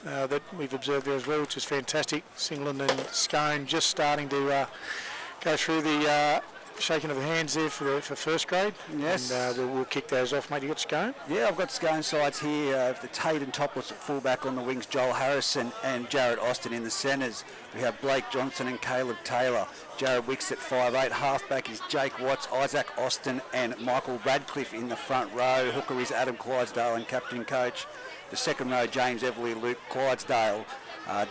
that we've observed there as well, which is fantastic. Singleton and Scone just starting to go through the shaking of the hands there for first grade. Yes. And we'll kick those off, mate. You got Scone? Yeah, I've got Scone sides here. The Tate and Topless at fullback on the wings, Joel Harrison and Jared Austin in the centres. We have Blake Johnson and Caleb Taylor. Jared Wicks at 5'8". Halfback is Jake Watts, Isaac Austin and Michael Radcliffe in the front row. Hooker is Adam Clydesdale and captain coach. The second row, James Everly, Luke Clydesdale,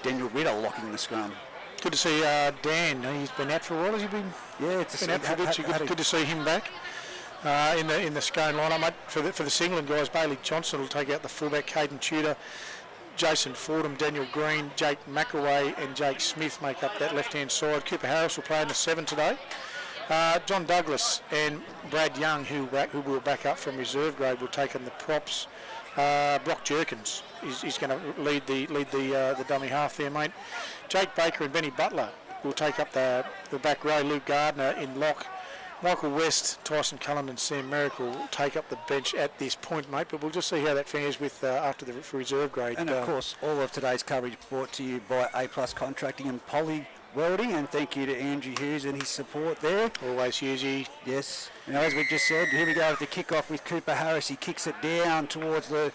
Daniel Ritter locking the scrum. Good to see Dan. He's been out for a while. Has he been? Yeah, it's been out for a bit. Good to see him back in the Scone lineup, mate. For the Singleton guys, Bailey Johnson will take out the fullback. Caden Tudor, Jason Fordham, Daniel Green, Jake McAway, and Jake Smith make up that left-hand side. Cooper Harris will play in the 7 today. John Douglas and Brad Young, who will back up from reserve grade, will take on the props. Brock Jerkins is going to lead the dummy half there, mate. Jake Baker and Benny Butler will take up the back row. Luke Gardner in lock. Michael West, Tyson Cullen and Sam Merrick will take up the bench at this point, mate, but we'll just see how that fares with after the reserve grade. And of course, all of today's coverage brought to you by A+ Contracting and Poly Welding, and thank you to Andrew Hughes and his support there. Always Hughesy. Yes. And as we just said, here we go with the kick-off with Cooper Harris. He kicks it down towards the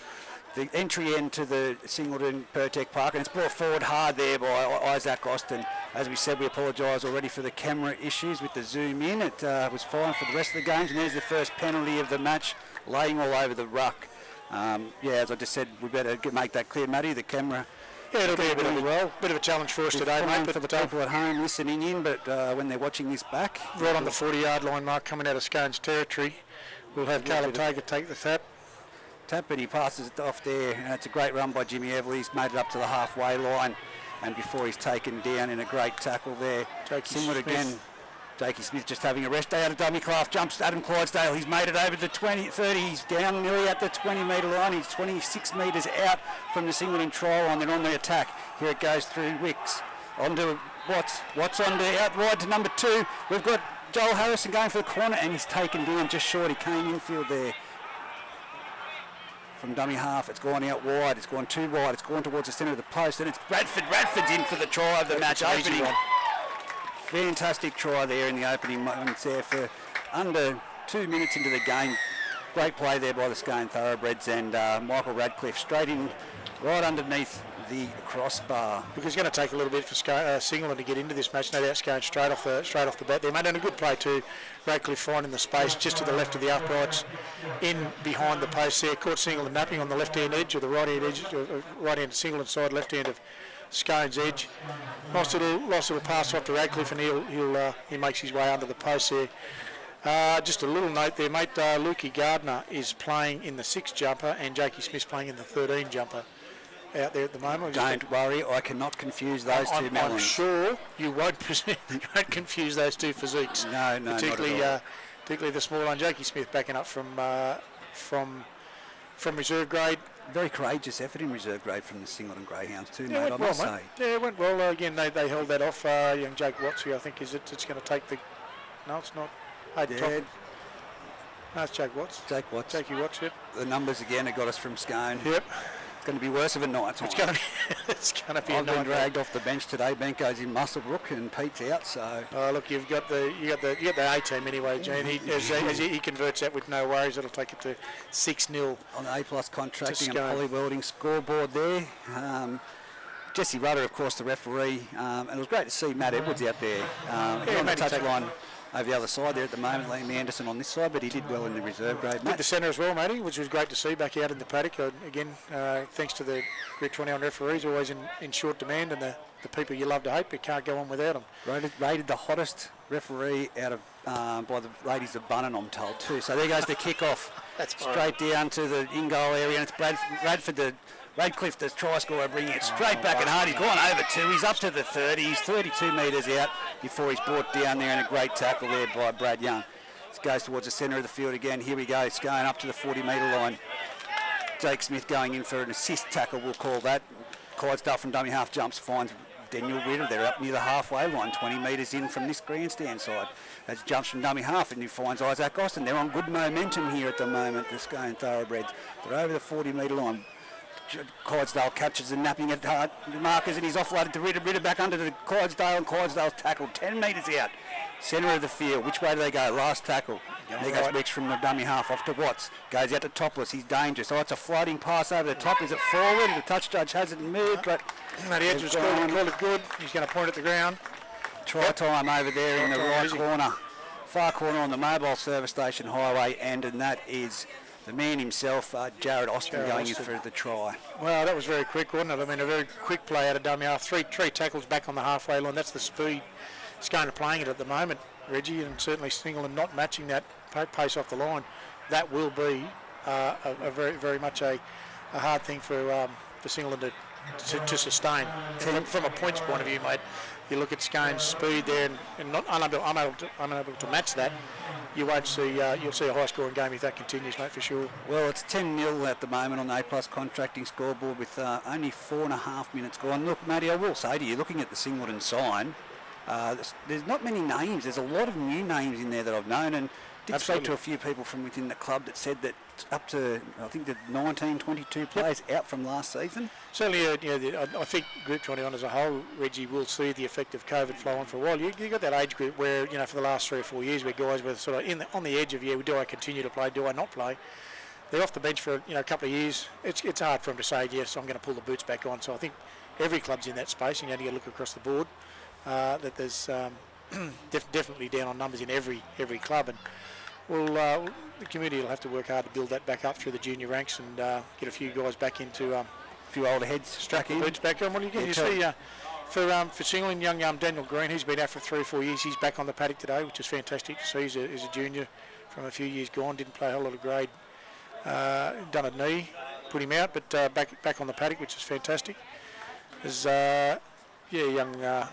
entry end to the Singleton Pertec Park, and it's brought forward hard there by Isaac Austin. As we said, we apologise already for the camera issues with the zoom in. It was fine for the rest of the games, and there's the first penalty of the match, laying all over the ruck. As I just said, we better make that clear, Matty. The camera. Yeah, it'll be a bit of a challenge for us today, mate. For the people at home listening in, but when they're watching this back, right on the 40-yard line mark, coming out of Scone's territory, we'll have Caleb Taker take the tap, but he passes it off there, and it's a great run by Jimmy Everly. He's made it up to the halfway line, and before he's taken down in a great tackle there. Similar again. Jakey Smith just having a rest day out of dummy craft, jumps Adam Clydesdale. He's made it over the 20, 30. He's down nearly at the 20-metre line. He's 26 metres out from the Singleton try line. They're on the attack. Here it goes through Wicks. Onto Watts. Watts on to out wide to number 2. We've got Joel Harrison going for the corner, and he's taken down just short. He came infield there. From dummy half, it's gone out wide. It's gone too wide. It's gone towards the centre of the post, and it's Bradford. Bradford's in for the try of the match opening. Fantastic try there in the opening moments there for under 2 minutes into the game. Great play there by the Scone Thoroughbreds, and Michael Radcliffe straight in right underneath the crossbar. Because it's going to take a little bit for Singleton to get into this match. No doubt Scone straight off the bat there, mate. And a good play too. Radcliffe finding the space just to the left of the uprights, in behind the post there. Caught Singleton napping on the left-hand edge, or the right-hand edge, right-hand Singleton side, left-hand of Scone's edge. Nice little pass off to Radcliffe, and he makes his way under the post there. Just a little note there, mate. Lukey Gardner is playing in the 6 jumper, and Jakey Smith's playing in the 13 jumper out there at the moment. Don't worry, I cannot confuse those two melons. I'm sure you won't confuse those two physiques. No, particularly the small one. Jakey Smith backing up from reserve grade. Very courageous effort in reserve grade from the Singleton Greyhounds too, mate, I must say. Yeah, it went well. Again, they held that off. Young Jake Watts, who I think it's going to take the... No, it's not. No, it's Jake Watts. Jakey Watts, yep. The numbers again have got us from Scone. Yep. It's going to be worse of a night. It's going to be. I've been dragged off the bench today. Benko's in Musselbrook and Pete's out. So. Oh look, you got the A team anyway, Gene. As he converts that with no worries, it'll take it to 6-0 on the A+ Contracting and Poly Welding scoreboard there. Jesse Rudder, of course, the referee, and it was great to see Matt Edwards out there on the touchline. Over the other side there at the moment, Liam Anderson on this side, but he did well in the reserve grade. Did the centre as well, matey, which was great to see back out in the paddock. Again, thanks to the Group 21 referees, always in short demand, and the people you love to hate, but can't go on without them. Rated the hottest referee out of by the ladies of Bunnan, I'm told too. So there goes the kick-off. That's straight down to the in-goal area, and it's Radcliffe, the try scorer, bringing it straight back and hard. He's gone over 2. He's up to the 30. He's 32 metres out before he's brought down there, and a great tackle there by Brad Young. This goes towards the centre of the field again. Here we go. It's going up to the 40-metre line. Jake Smith going in for an assist tackle, we'll call that. Clydesdale from dummy half jumps, finds Daniel Ritter. They're up near the halfway line, 20 metres in from this grandstand side. As he jumps from dummy half, and he finds Isaac Austin. They're on good momentum here at the moment, the Scone Thoroughbreds. They're over the 40-metre line. Clydesdale catches and napping at markers, and he's offloaded to Ritter back under to Clydesdale, and Clydesdale's tackled 10 metres out. Centre of the field. Which way do they go? Last tackle. There goes Wicks from the dummy half off to Watts. Goes out to Topless. He's dangerous. Oh, it's a floating pass over the top. Is it forward? The touch judge hasn't moved, but the edge was called it good. He's going to point at the ground. Try time over there in the right corner. Far corner on the mobile service station highway, and that is the man himself, Jared Austin, going in for the try. Well, that was very quick, wasn't it? I mean, a very quick play out of dummy half. Three tackles back on the halfway line. That's the speed Scone are playing it at the moment, Reggie, and certainly Singleton not matching that pace off the line. That will be a very much a hard thing for Singleton to sustain. From a points point of view, mate, you look at Scone's speed there and not unable to match that. You won't see. You'll see a high-scoring game if that continues, mate, for sure. Well, it's 10-0 at the moment on the A+ contracting scoreboard with only 4.5 minutes gone. Look, Matty, I will say to you, looking at the Singleton sign, there's not many names. There's a lot of new names in there that I've known, and did speak to a few people from within the club that said that up to, I think, the 19, 22 players out from last season. Certainly, I think Group 21 as a whole, Reggie, will see the effect of COVID flow on for a while. You got that age group where, for the last 3 or 4 years, where guys were sort of on the edge of, do I continue to play, do I not play? They're off the bench for, a couple of years. It's hard for them to say, yes, I'm going to pull the boots back on. So I think every club's in that space, and you only got to look across the board, that there's definitely down on numbers in every club. And the community will have to work hard to build that back up through the junior ranks and get a few guys back into a few older heads stuck in. Boots back on. Well, you see for Singleton, young Daniel Green, who's been out for 3 or 4 years, he's back on the paddock today, which is fantastic to see. He's a junior from a few years gone, didn't play a whole lot of grade, done a knee, put him out, but back on the paddock, which is fantastic. There's young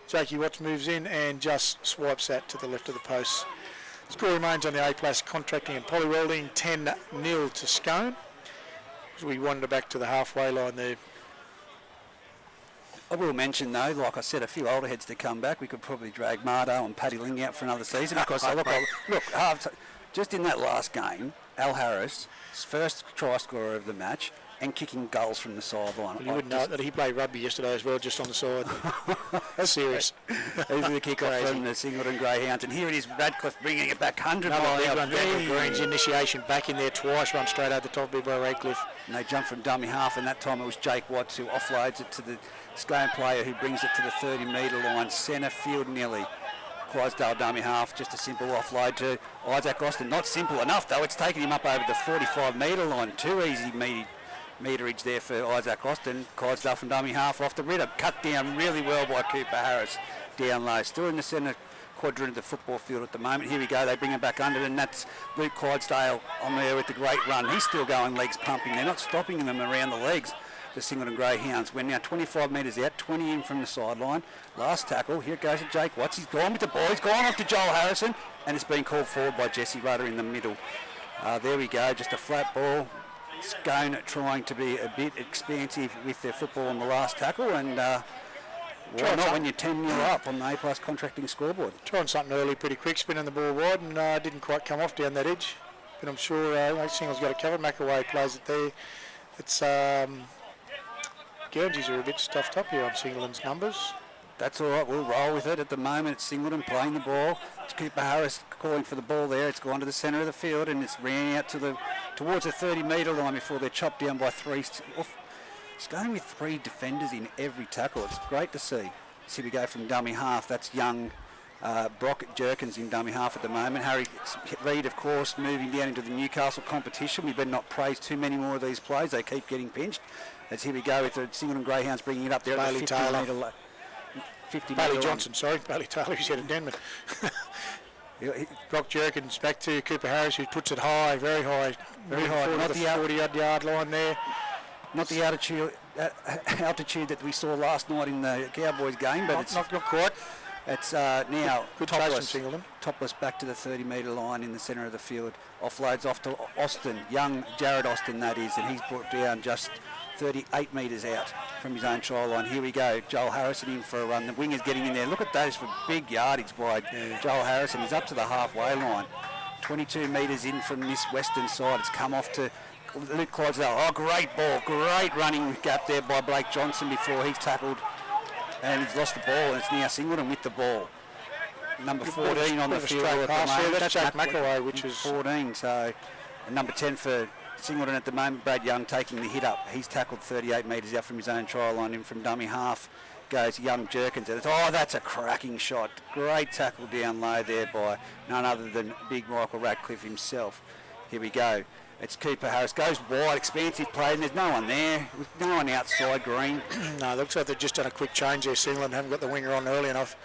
Jakey Watts moves in and just swipes that to the left of the post. Score remains on the A+ contracting and poly welding, 10-0 to Scone. As we wander back to the halfway line there. I will mention though, like I said, a few older heads to come back. We could probably drag Mardo and Paddy Ling out for another season because just in that last game, Al Harris, first try scorer of the match, and kicking goals from the sideline. Well, you wouldn't know that he played rugby yesterday as well, just on the side. That's serious. He's the kick-off from the Singleton Greyhounds, and here it is, Radcliffe bringing it back 100 miles out. Daniel Green's initiation back in there twice, run straight over the top of Radcliffe. And they jump from dummy half, and that time it was Jake Watts who offloads it to the Scone player who brings it to the 30-metre line, centre field nearly. Clydesdale dummy half, just a simple offload to Isaac Austin. Not simple enough though, it's taken him up over the 45-metre line. Too easy meterage there for Isaac Austin. Clydesdale from dummy half off the Ritter. Cut down really well by Cooper Harris down low. Still in the centre quadrant of the football field at the moment. Here we go, they bring it back under, and that's Luke Clydesdale on there with the great run. He's still going legs pumping. They're not stopping him around the legs. The Singleton Greyhounds. We're now 25 metres out, 20 in from the sideline. Last tackle, here it goes to Jake Watts. He's gone with the ball, he's gone off to Joel Harrison, and it's been called forward by Jesse Rudder in the middle. There we go, just a flat ball. Scone trying to be a bit expansive with their football on the last tackle, and why not when you're 10-0 up on the A+ contracting scoreboard. Trying something early, pretty quick, spinning the ball wide, and didn't quite come off down that edge. But I'm sure Singleton's got it covered. McAway plays it there. It's Guernseys are a bit stuffed up here on Singleton's numbers. That's all right, we'll roll with it. At the moment, it's Singleton playing the ball. It's Cooper Harris calling for the ball there. It's gone to the centre of the field, and it's ran out towards the 30-metre line before they're chopped down by 3. It's going with 3 defenders in every tackle. It's great to see. So we go from dummy half. That's young Brock Jerkins in dummy half at the moment. Harry Reid, of course, moving down into the Newcastle competition. We better not praise too many more of these plays. They keep getting pinched. As here we go with the Singleton Greyhounds bringing it up there. Bailey Taylor. Bailey Johnson, Bailey Taylor, who's out of Denman. Brock Jerkins back to Cooper Harris, who puts it high, very high. Not the 40-yard line there. Not the altitude that we saw last night in the Cowboys game, but it's not quite. It's now good topless back to the 30-metre line in the centre of the field. Offloads off to Austin, young Jared Austin that is, and he's brought down just 38 metres out from his own try line. Here we go, Joel Harrison in for a run. The winger's getting in there. Look at those for big yardage by Joel Harrison. He's up to the halfway line. 22 metres in from this western side. It's come off to Luke Clydesdale. Oh, great ball. Great running gap there by Blake Johnson before he's tackled. And he's lost the ball, and it's now Singleton with the ball. Number 14 on the field at the moment. That's Jack McAway, which is 14. So, and number 10 for Singleton at the moment, Brad Young taking the hit up. He's tackled 38 metres out from his own try line. In from dummy half goes Young Jerkins. And that's a cracking shot. Great tackle down low there by none other than big Michael Radcliffe himself. Here we go. It's Cooper Harris. Goes wide, expansive play, and there's no one there. With no one outside Green. No, it looks like they've just done a quick change there. Singleton haven't got the winger on early enough.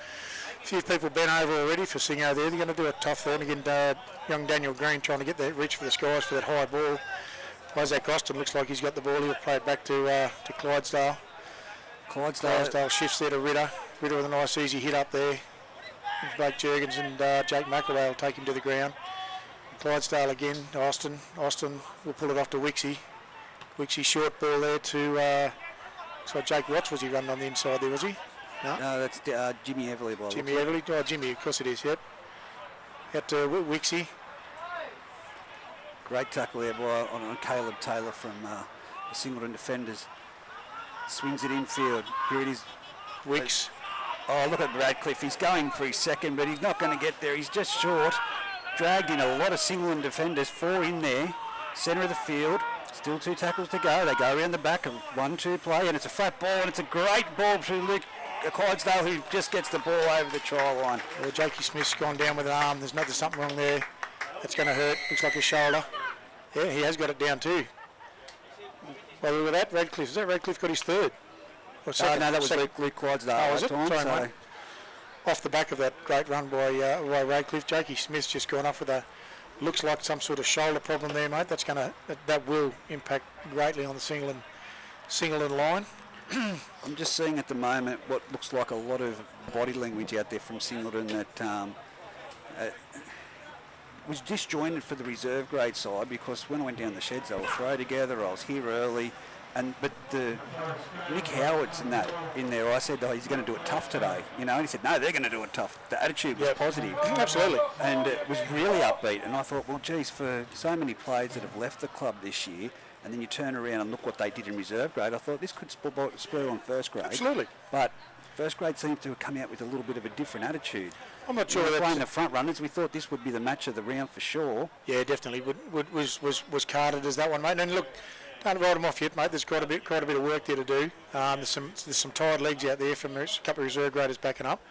A few people bent over already for Singo there. They're going to do a tough thing again. Young Daniel Green trying to get that reach for the skies for that high ball. Isaac Austin looks like he's got the ball. He'll play it back to Clydesdale. Clydesdale shifts there to Ritter. Ritter with a nice easy hit up there. Blake Juergens and Jake McAway will take him to the ground. Clydesdale again to Austin. Austin will pull it off to Wixie. Wixie short ball there to so Jake Watts. Was he running on the inside there, was he? No, that's Jimmy Everly. Jimmy Everly. Oh, Jimmy, of course it is, yep. Out to Wixie. Great tackle there on Caleb Taylor from the Singleton defenders. Swings it infield. Here it is. Wicks. Oh, look at Radcliffe. He's going for his second, but he's not going to get there. He's just short. Dragged in a lot of Singleton defenders. 4 in there. Centre of the field. Still 2 tackles to go. They go around the back. 1-2 play, and it's a flat ball, and it's a great ball to Luke Clydesdale, who just gets the ball over the try line. Well, Jakey Smith's gone down with an arm. There's something wrong there. That's going to hurt. Looks like a shoulder. Yeah, he has got it down too. Well, look at that. Radcliffe. Is that Radcliffe got his third? Or second? No, that was Luke Clydesdale. Oh, was it? Time, Sorry, so. mate. Off the back of that great run by Radcliffe, Jakey Smith's just gone off with a, looks like some sort of shoulder problem there, mate. That will impact greatly on the Singleton line. I'm just seeing at the moment what looks like a lot of body language out there from Singleton that was disjointed for the reserve grade side, because when I went down the sheds they were throw together. I was here early, but Nick Howard's in there. I said, he's going to do it tough today, and he said, no, they're going to do it tough. The attitude was positive. Absolutely. And it was really upbeat, and I thought, well, geez, for so many players that have left the club this year, and then you turn around and look what they did in reserve grade, I thought this could spur on first grade. Absolutely. But first grade seems to have come out with a little bit of a different attitude. I'm not sure that's playing the front runners. We thought this would be the match of the round for sure. Yeah, definitely was carded as that one, mate. And look, don't write them off yet, mate. There's quite a bit of work there to do. There's some tired legs out there from a couple of reserve graders backing up.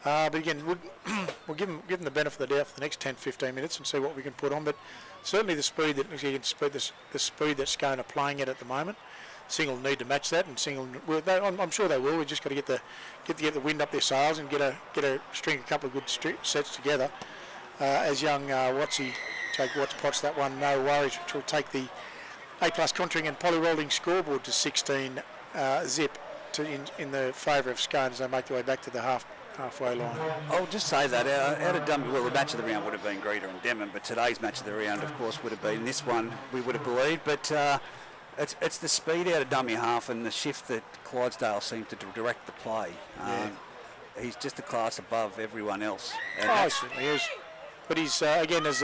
But again, we'll give them the benefit of the doubt for the next 10-15 minutes and see what we can put on. But certainly the speed that Scone are playing at the moment, Singleton need to match that, and I'm sure they will. We just got to get the wind up their sails and get a string a couple of good sets together. As young Jake Watts pots that one, no worries, which will take the A+ contouring and poly-rolling scoreboard to 16 zip in the favour of Scone as they make their way back to the halfway line. I'll just say that out of Dumby, well, the match of the round would have been Greeter and Denman, but today's match of the round, of course, would have been this one, we would have believed. But it's the speed out of dummy half and the shift that Clydesdale seemed to direct the play. He's just a class above everyone else. He certainly is. But he's, again, as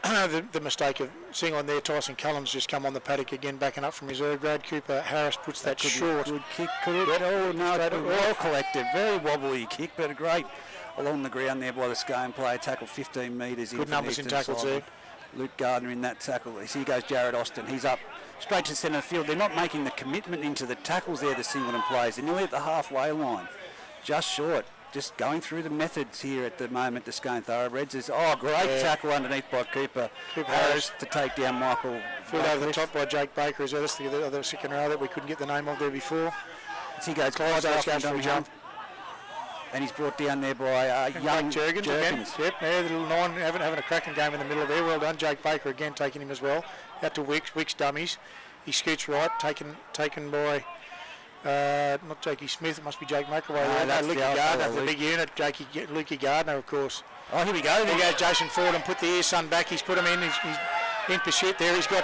the mistake of Singleton there, Tyson Cullum's just come on the paddock again, backing up from reserve grade. Cooper Harris puts that short. Good kick, could it? Oh, no, well collected. Very wobbly kick, but a great along the ground there by the Scone player. Tackle 15 metres. Good numbers in tackles there. Luke Gardner in that tackle. Here goes Jared Austin. He's up straight to centre field. They're not making the commitment into the tackles there, the Singleton players. They're nearly at the halfway line. Just short. Just going through the methods here at the moment, the Scone Thoroughbreds. Great tackle underneath by Cooper Harris to take down Michael. Filled over the top by Jake Baker as well. That's the other second row that we couldn't get the name of there before. He goes Clydesdale for a jump. And he's brought down there by young Juergens again. Yep, there, the little 9 having a cracking game in the middle there. Well done. Jake Baker again taking him as well. Out to Wicks dummies. He scoots right, taken by not Jakey Smith, it must be Jake McAway. Lukey Gardner, the big unit. Lukey Gardner, of course. Oh, here we go. There goes Jason Ford and put the ear sun back. He's put him in. He's in pursuit there. He's got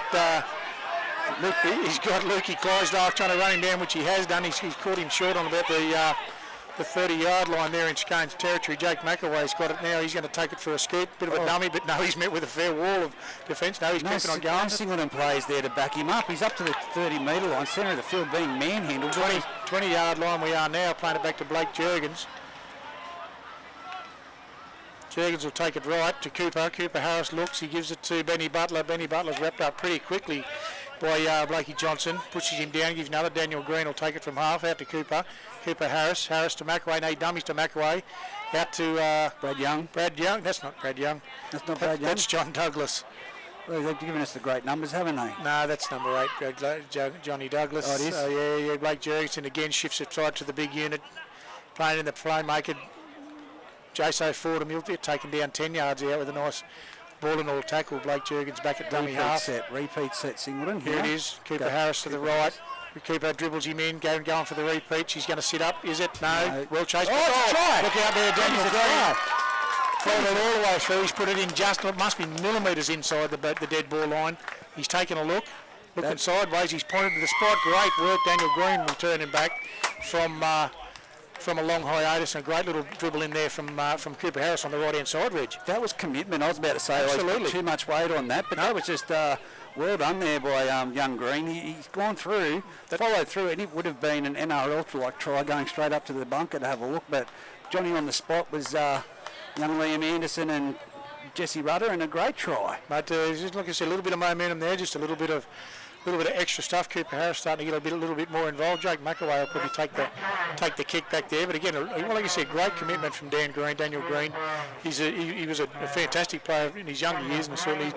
Lukey Clydesdale trying to run him down, which he has done. He's caught him short on about the the 30-yard line there in Scone's territory. Jake McAway's got it now. He's going to take it for a scoot. Bit of a dummy, but no, he's met with a fair wall of defence. No, he's keeping on going. Singleton plays there to back him up. He's up to the 30-metre line, centre of the field, being manhandled. 20-yard line we are now, playing it back to Blake Jurgens. Jurgens will take it right to Cooper. Cooper Harris looks. He gives it to Benny Butler. Benny Butler's wrapped up pretty quickly by Blakey Johnson. Pushes him down. Gives another. Daniel Green will take it from half out to Cooper. Cooper Harris. Harris to McAway. No, he dummies to McAway. Out to Brad Young. Brad Young. That's not Brad Young. That's not Brad Young. That's John Douglas. Well, they've given us the great numbers, haven't they? No, that's number 8, Johnny Douglas. Oh, it is? Yeah. Blake Jurgens again shifts it side to the big unit. Playing in the playmaker. Jaso Fordham, he'll get taken down 10 yards out with a nice ball and all tackle. Blake Jurgens back at dummy half. Repeat set, Singleton. Here it is. Cooper Harris to the right. Cooper dribbles him in, going for the repeat. She's going to sit up. Is it? No. Well chased. Oh, try! Look out there, Daniel Green. Followed it all the way through. He's put it in just, it must be millimetres inside the dead ball line. He's taken a look. Looking sideways. He's pointed to the spot. Great work. Daniel Green will turn him back from a long hiatus, and a great little dribble in there from Cooper Harris on the right-hand side, Reg. That was commitment. I was about to say absolutely too much weight on that, but that was just well done there by young Green. He's gone through, followed through, and it would have been an NRL-like try going straight up to the bunker to have a look, but Johnny on the spot was young Liam Anderson and Jesse Rudder, and a great try. But just like I said, a little bit of momentum there, just a little bit of extra stuff. Cooper Harris starting to get a little bit more involved. Jake McAway will probably take the kick back there. But again, like I said, great commitment from Daniel Green. He was a fantastic player in his younger years, and certainly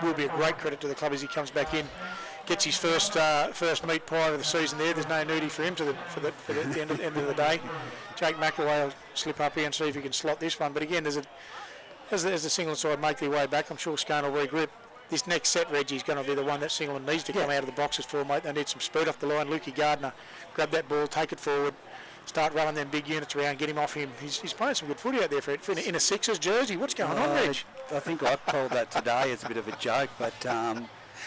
will be a great credit to the club as he comes back in. Gets his first meat pie of the season there. There's no nudie for him for the end of the day. Jake McAway will slip up here and see if he can slot this one. But again, as the Singleton side make their way back, I'm sure Scone will regrip. This next set, Reggie's going to be the one that Singleton needs to come out of the boxes for, mate. They need some speed off the line. Lukey Gardner, grab that ball, take it forward, start running them big units around, get him off him. He's playing some good footy out there in a Sixers jersey. What's going on, Reg? I think I called that today as a bit of a joke, but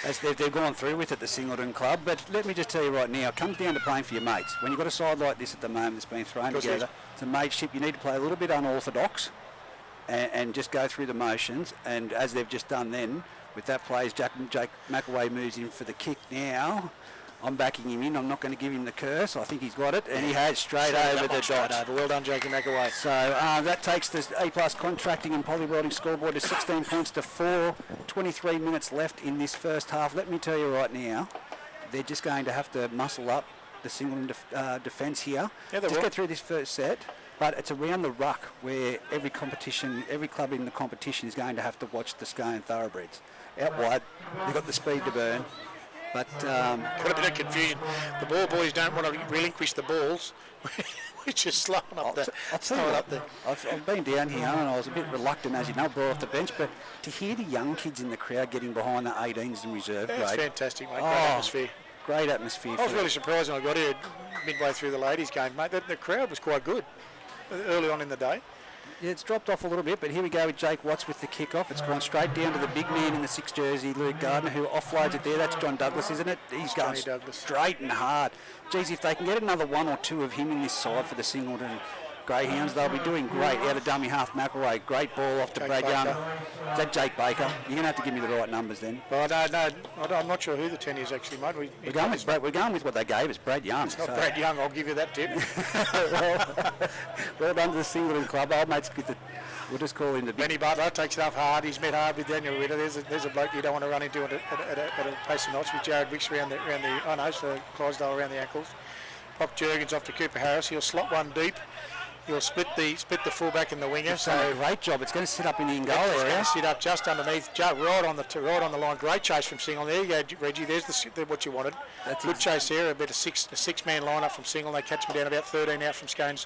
as they've gone through with it, the Singleton club. But let me just tell you right now, it comes down to playing for your mates. When you've got a side like this at the moment that's been thrown together, it's a mateship. You need to play a little bit unorthodox and just go through the motions. And as they've just done then, with that play, Jake McAway moves in for the kick now. I'm backing him in. I'm not going to give him the curse. I think he's got it, and he has straight over the dot. Well done, Jake McAway. So that takes the A+ contracting and polywelding scoreboard to 16 points to 4. 23 minutes left in this first half. Let me tell you right now, they're just going to have to muscle up the Singleton defence here. Yeah, just get through this first set. But it's around the ruck where every club in the competition is going to have to watch the Scone thoroughbreds. Out wide, they've got the speed to burn. But got a bit of confusion. The ball boys don't want to relinquish the balls, which is slowing up the. I'll tell you what, I've been down here and I was a bit reluctant, as you know, ball off the bench. But to hear the young kids in the crowd getting behind the 18s in reserve grade, it's fantastic, mate. Great atmosphere. Great atmosphere. I was really surprised when I got here midway through the ladies' game, mate. The crowd was quite good early on in the day. Yeah, it's dropped off a little bit, but here we go with Jake Watts with the kick-off. It's gone straight down to the big man in the 6 jersey, Luke Gardner, who offloads it there. That's John Douglas, isn't it? He's going straight and hard. Geez, if they can get another 1 or 2 of him in this side for the Singleton Greyhounds, they'll be doing great. Out of dummy half McAway. Great ball off to Brad Young. Is that Jake Baker? You're going to have to give me the right numbers then. Well, no, I'm not sure who the 10 is actually, mate. We're going with what they gave us, Brad Young. It's not Brad Young, I'll give you that tip. well done to the Singleton club. Old mates, we'll just call him the Benny Butler takes it up hard. He's met hard with Daniel Ritter. There's a bloke you don't want to run into at a pace of knots with Jared Wicks around the Clydesdale around the ankles. Pop Jurgens off to Cooper Harris. He'll slot one deep. He'll split the fullback and the winger. It's done a great job. It's going to sit up in the in-goal area. It's going to sit up just underneath, right on the line. Great chase from Singleton. There you go, Reggie. There's what you wanted. Good chase there. A bit of six-man line up from Singleton. They catch him down about 13 out from Scone's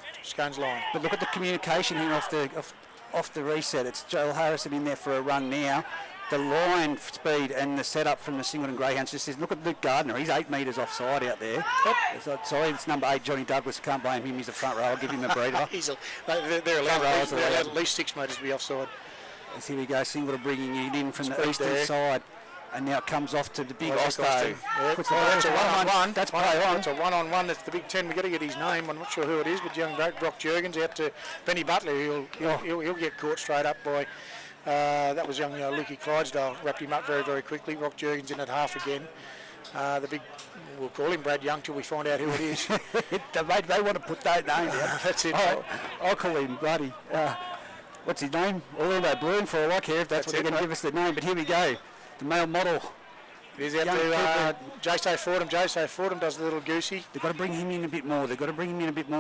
line. But look at the communication here off the reset. It's Joel Harrison in there for a run now. The line speed and the setup from the Singleton Greyhounds just says, look at Luke Gardner. He's 8 metres offside out there. Yep. Sorry, it's number 8, Johnny Douglas. Can't blame him. He's a front row. I'll give him a breather. They're allowed at least 6 metres to be offside. As here we go, Singleton bringing it in from the eastern side. And now it comes off to the big Osto. Yep. Puts Oh, that's a ball one-on-one. That's play on. That's a one-on-one. That's the Big Ten. We've got to get his name. I'm not sure who it is, but young Brock Jurgens out to Benny Butler. He'll get caught straight up by... that was young Lukey Clydesdale. Wrapped him up very, very quickly. Brock Jurgens in at half again. The big... We'll call him Brad Young till we find out who it is. They want to put that name down. That's it. I'll call him Bloody... what's his name? Orlando Bloom, for all I care if that's what they're going to give us the name. But here we go. The male model. It is out to Jason Fordham. Jason Fordham does the little goosey. They've got to bring him in a bit more.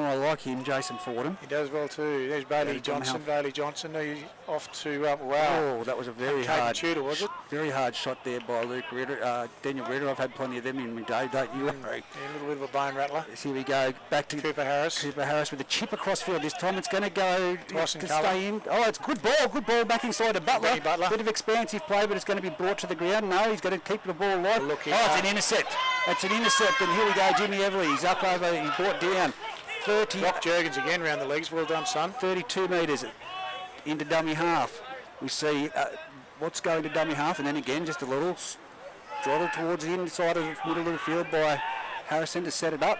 I like him, Jason Fordham. He does well too. There's Bailey Johnson. Bailey Johnson. He's off to wow. Oh, that was a very hard. Tudor, was it? Very hard shot there by Luke Ritter, Daniel Ritter. I've had plenty of them in my day, don't you? Yeah, a little bit of a bone rattler. So here we go. Back to Cooper Harris. Cooper Harris with a chip across field. This time it's going to go to stay in. Oh, it's good ball. Good ball back inside to Butler. Bit of expansive play, but it's going to be brought to the ground. No, he's going to keep the ball alive. Oh, it's an intercept. It's an intercept, and here we go. Jimmy Everly. He's up over. He's brought down. 30. Brock Jurgens again round the legs. Well done, son. 32 metres into dummy half. We see what's going to dummy half, and then again just a little throttle towards the inside of the middle of the field by Harrison to set it up,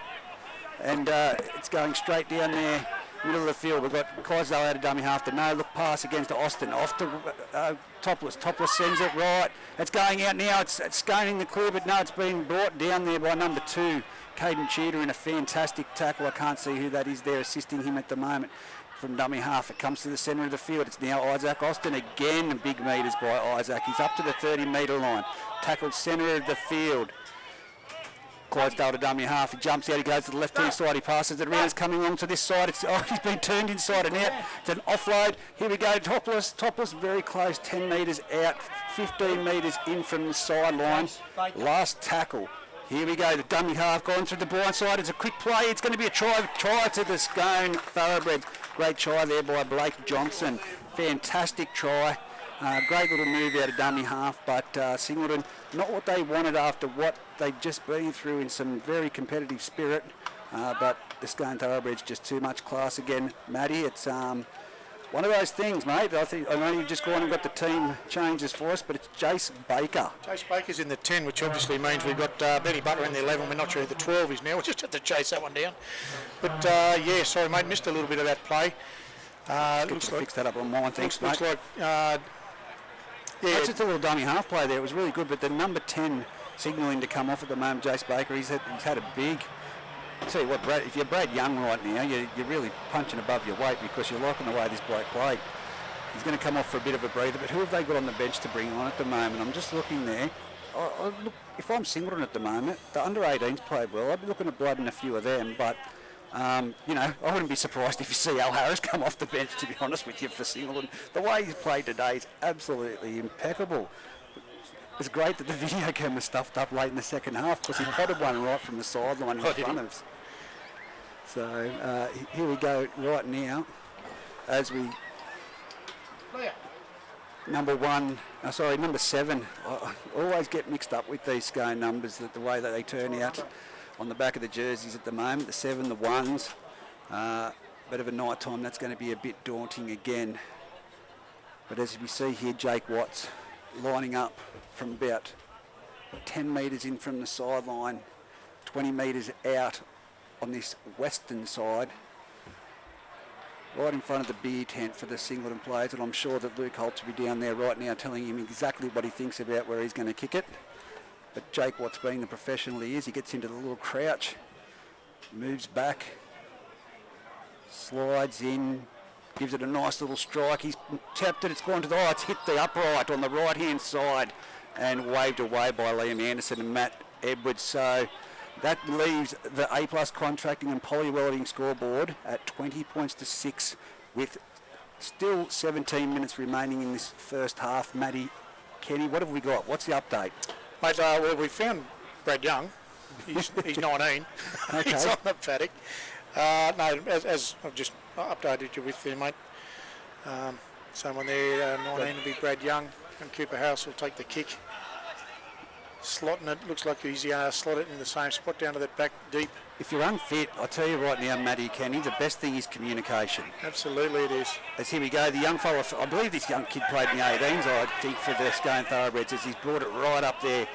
and it's going straight down there, middle of the field. We've got Clydesdale out of dummy half. The no-look pass against Austin. Off to Topless. Topless sends it right. It's going out now. It's Scone in the clear, but no, it's being brought down there by number 2, Caden Cheater, in a fantastic tackle. I can't see who that is there assisting him at the moment. From dummy half, it comes to the centre of the field. It's now Isaac Austin again. Big metres by Isaac. He's up to the 30-metre line. Tackled centre of the field. Clydesdale to dummy half. He jumps out. He goes to the left-hand side. He passes it around. He's coming along to this side. He's been turned inside and out. It's an offload. Here we go. Topless. Topless very close. 10 metres out. 15 metres in from the sideline. Last tackle. Here we go. The dummy half gone through the blind side. It's a quick play. It's going to be a try. Try to the Scone Thoroughbreds. Great try there by Blake Johnson. Fantastic try. Great little move out of dummy half, but Singleton, not what they wanted after what they'd just been through in some very competitive spirit, but the Scone Thoroughbreds just too much class again. Matty, it's one of those things, mate. I know you've just gone and got the team changes for us, but it's Jace Baker. Jace Baker's in the 10, which obviously means we've got Benny Butler in the 11. We're not sure who the 12 is now. We'll just have to chase that one down. But yeah, sorry, mate, missed a little bit of that play. Looks like fix that up on mine, thanks, mate. Looks like... yeah, that's just a little dummy half play there. It was really good, but the number 10 signalling to come off at the moment, Jace Baker, he's had a big... I'll tell you what, Brad, if you're Brad Young right now, you're really punching above your weight because you're liking the way this bloke played. He's going to come off for a bit of a breather, but who have they got on the bench to bring on at the moment? I'm just looking there. Look, if I'm Singleton at the moment, the under-18s played well. I'd be looking at blood in a few of them, but... you know, I wouldn't be surprised if you see Al Harris come off the bench, to be honest with you, for Singleton. The way he's played today is absolutely impeccable. It's great that the video camera stuffed up late in the second half because he potted one right from the sideline in front of us. So here we go right now as we... Number 7. I always get mixed up with these Scone numbers, the way that they turn out on the back of the jerseys at the moment. The 7, the 1s. Bit of a night time, that's going to be a bit daunting again. But as we see here, Jake Watts lining up from about 10 metres in from the sideline, 20 metres out on this western side, right in front of the beer tent for the Singleton players, and I'm sure that Luke Holtz will be down there right now telling him exactly what he thinks about where he's going to kick it. But Jake Watts, being the professional he is, he gets into the little crouch, moves back, slides in, gives it a nice little strike. He's tapped it, it's gone to the... it's hit the upright on the right-hand side and waved away by Liam Anderson and Matt Edwards. So that leaves the A-plus contracting and poly-welding scoreboard at 20 points to 6 with still 17 minutes remaining in this first half. Matty, Kenny, what have we got? What's the update? Mate, well, we found Brad Young. He's 19. Okay. He's on the paddock. No, as I've just updated you with there, mate. Someone there, 19 will be Brad Young, and Cooper House will take the kick. slotting it. Looks like he's slot it in the same spot down to that back deep. If you're unfit, I tell you right now, Matty Kenny, the best thing is communication. Absolutely it is. As here we go, the young fella, I believe this young kid played in the 18s, I think, for the Scone Thoroughbreds, as he's brought it right up there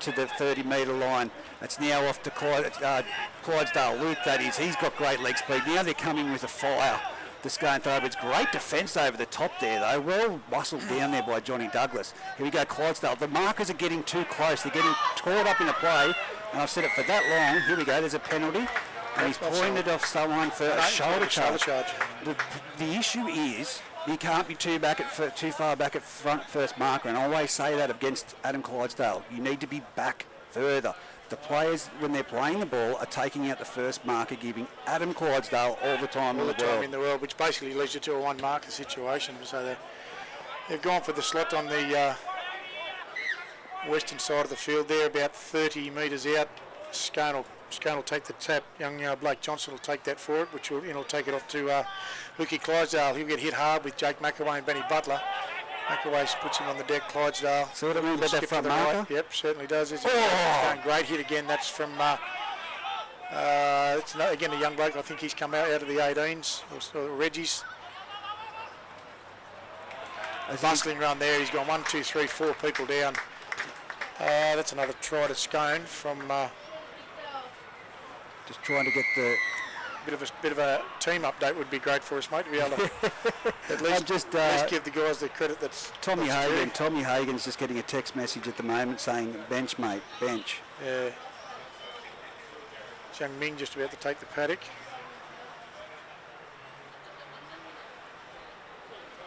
to the 30-metre line. It's now off to Clydesdale Luke, that is. He's got great leg speed. Now they're coming with a fire. The Scone Thoroughbreds, great defence over the top there, though. Well muscled down there by Johnny Douglas. Here we go, Clydesdale. The markers are getting too close. They're getting caught up in a play. And I've said it for that long. Here we go, there's a penalty. And he's pointed off someone for a shoulder charge. The issue is you can't be too far back at front first marker. And I always say that against Adam Clydesdale. You need to be back further. The players, when they're playing the ball, are taking out the first marker, giving Adam Clydesdale all the time in the world, which basically leads you to a one-marker situation. So they've gone for the slot on the western side of the field there, about 30 metres out. Scone will take the tap. Young Blake Johnson will take that for it, which will take it off to Lukey Clydesdale. He'll get hit hard with Jake McAway and Benny Butler. McAway puts him on the deck, Clydesdale. So what do you mean about that front marker? Right. Yep, certainly does. It's going great hit again. That's from, again, a young bloke. I think he's come out of the 18s, or Reggie's. Bustling run there. He's gone 1, 2, 3, 4 people down. That's another try to Scone from... just trying to get the... Bit of a team update would be great for us, mate, to be able to at least give the guys the credit that's Tommy Hagan. Due. Tommy Hagan's just getting a text message at the moment saying, bench, mate, bench. Yeah. It's young Ming just about to take the paddock.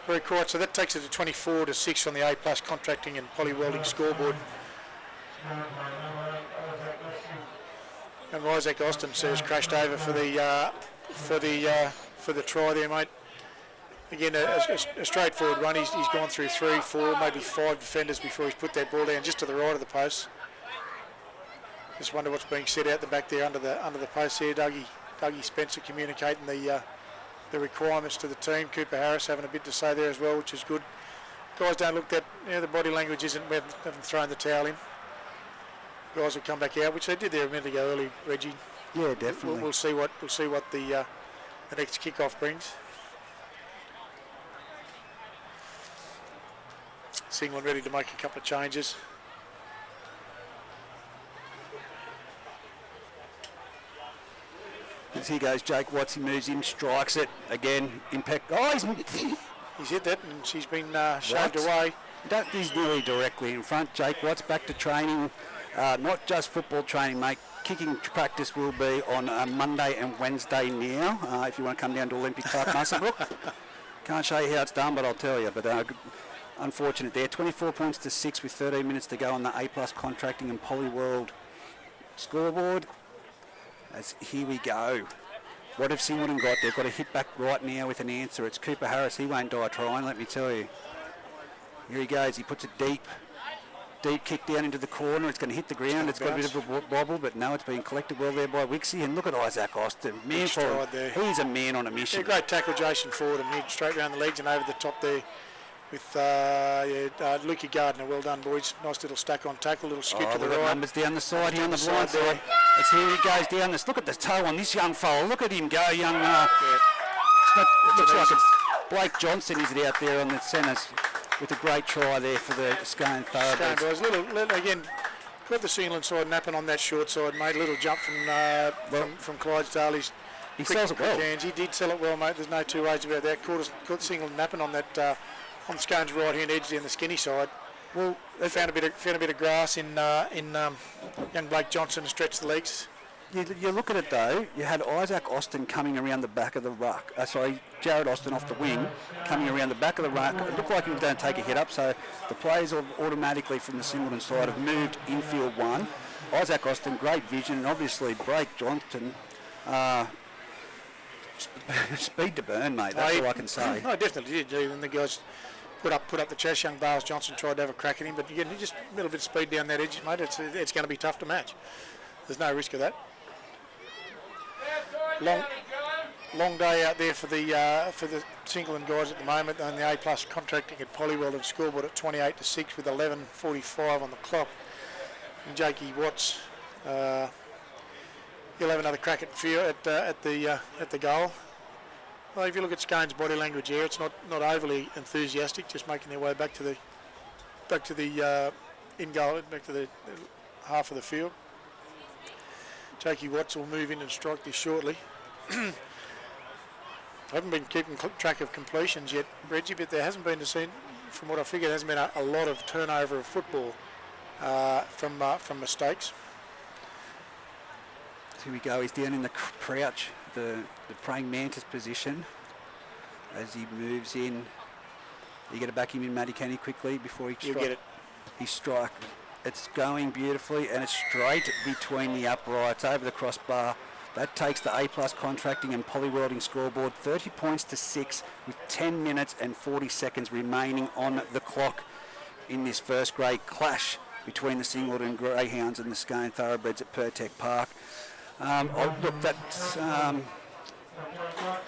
Very quiet, so that takes it to 24-6 on the A+ contracting and poly welding scoreboard. And Isaac Austin says crashed over for the try there, mate. Again, a straightforward run. He's gone through 3, 4, maybe 5 defenders before he's put that ball down just to the right of the post. Just wonder what's being said out the back there under the post there. Dougie Spencer communicating the requirements to the team. Cooper Harris having a bit to say there as well, which is good. Guys don't look that. The body language isn't. We haven't thrown the towel in. Guys will come back out, which they did there a minute ago early, Reggie. Yeah, definitely. We'll see what the next kickoff brings. Singleton ready to make a couple of changes. As he goes, Jake Watts, he moves in, strikes it again. Impact. Oh, he's hit that, and she's been shoved away. He's nearly directly in front. Jake Watts back to training. Not just football training, mate. Kicking practice will be on Monday and Wednesday now. If you want to come down to Olympic Park, Musselbrook. Can't show you how it's done, but I'll tell you. But unfortunate there. 24 points to 6 with 13 minutes to go on the A+ contracting and Poly World scoreboard. As here we go. What have Singleton got? They've got a hit back right now with an answer. It's Cooper Harris. He won't die trying, let me tell you. Here he goes. He puts it deep. Deep kick down into the corner. It's going to hit the ground. It's got a bit of a wobble, but no, it's being collected well there by Wixie. And look at Isaac Austin. Man for him. He's a man on a mission. Yeah, great tackle, Jason Ford, and hit straight around the legs and over the top there with Lukey Gardner. Well done, boys. Nice little stack on tackle, little skip to the right. Numbers down the side here on the blind side. As here he goes down this. Look at the toe on this young fella. Look at him go, young. It looks like it's Blake Johnson is it out there on the centres. With a great try there for the Scone Thoroughbreds. Scone boys, little again, caught the Singleton side napping on that short side, made a little jump from Clydesdale. He sells it well. Hands. He did sell it well, mate. There's no two ways about that. Caught Singleton napping on that on Scone's right hand edge down the skinny side. Well, they found a bit of grass in young Blake Johnson to stretch the legs. You look at it though, you had Isaac Austin coming around the back of the ruck. Jared Austin off the wing, coming around the back of the ruck. It looked like he was going to take a hit up, so the players automatically from the Singleton side have moved infield one. Isaac Austin, great vision, and obviously Blake Johnson, speed to burn, mate. That's all I can say. No, definitely did. And the guys put up the chest. Young Bales Johnson tried to have a crack at him, but again, just a little bit of speed down that edge, mate. It's going to be tough to match. There's no risk of that. Long day out there for the Singleton guys at the moment on the A+ contracting at Polywell and scoreboard at 28-6 with 11:45 on the clock. and Jakey Watts, he'll have another crack at the goal. Well, if you look at Scone's body language here, it's not overly enthusiastic, just making their way back to the in goal, back to the half of the field. Jakey Watts will move in and strike this shortly. I haven't been keeping track of completions yet, Reggie, but there hasn't been from what I figured, there hasn't been a lot of turnover of football from mistakes. Here we go. He's down in the crouch, the praying mantis position. As he moves in, you got to back him in, Matty Kenny, quickly before he strikes. Get it. He strike. It's going beautifully, and it's straight between the uprights over the crossbar. That takes the A+ contracting and polywelding scoreboard 30 points to 6 with 10 minutes and 40 seconds remaining on the clock in this first grade clash between the Singleton Greyhounds and the Scone Thoroughbreds at Pertec Park. Look, that's a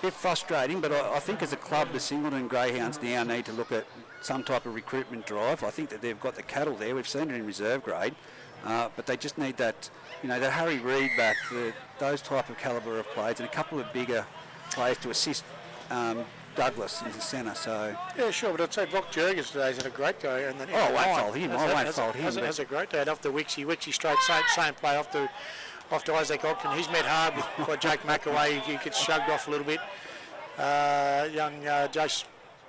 bit frustrating, but I think as a club, the Singleton Greyhounds now need to look at some type of recruitment drive. I think that they've got the cattle there. We've seen it in reserve grade, but they just need that, that Harry Reid back, those type of calibre of players, and a couple of bigger players to assist Douglas into centre. So yeah, sure, but I'd say Brock Jurgens today's had a great day. And then I won't fault him. I won't fault him. Has a great day after Wixie straight same play off to Isaac Ogden. He's met hard by Jake McAway. He gets shugged off a little bit. Young Jace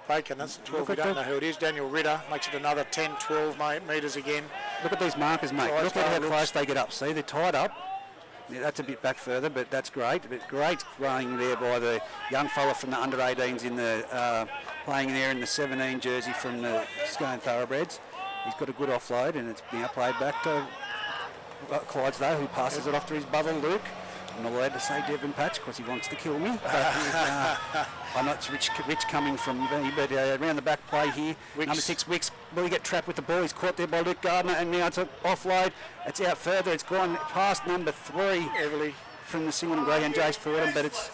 Bacon, that's the 12. We don't know who it is. Daniel Ritter makes it another 10, 12 metres again. Look at these markers, mate. Look at how close they get up. See, they're tied up. Yeah, that's a bit back further, but that's great. But great running there by the young fella from the under-18s in the playing there in the 17 jersey from the Scone Thoroughbreds. He's got a good offload, and it's now played back to Clydesdale, who passes it off to his brother Luke. I'm not allowed to say Devon Patch because he wants to kill me. I'm not rich coming from me, but around the back play here, Wicks. Number 6 Wicks will get trapped with the ball. He's caught there by Luke Gardner, and now it's an offload. It's out further. It's gone past number 3 heavily from the Singleton Greyhound, Jace Fordham, but it's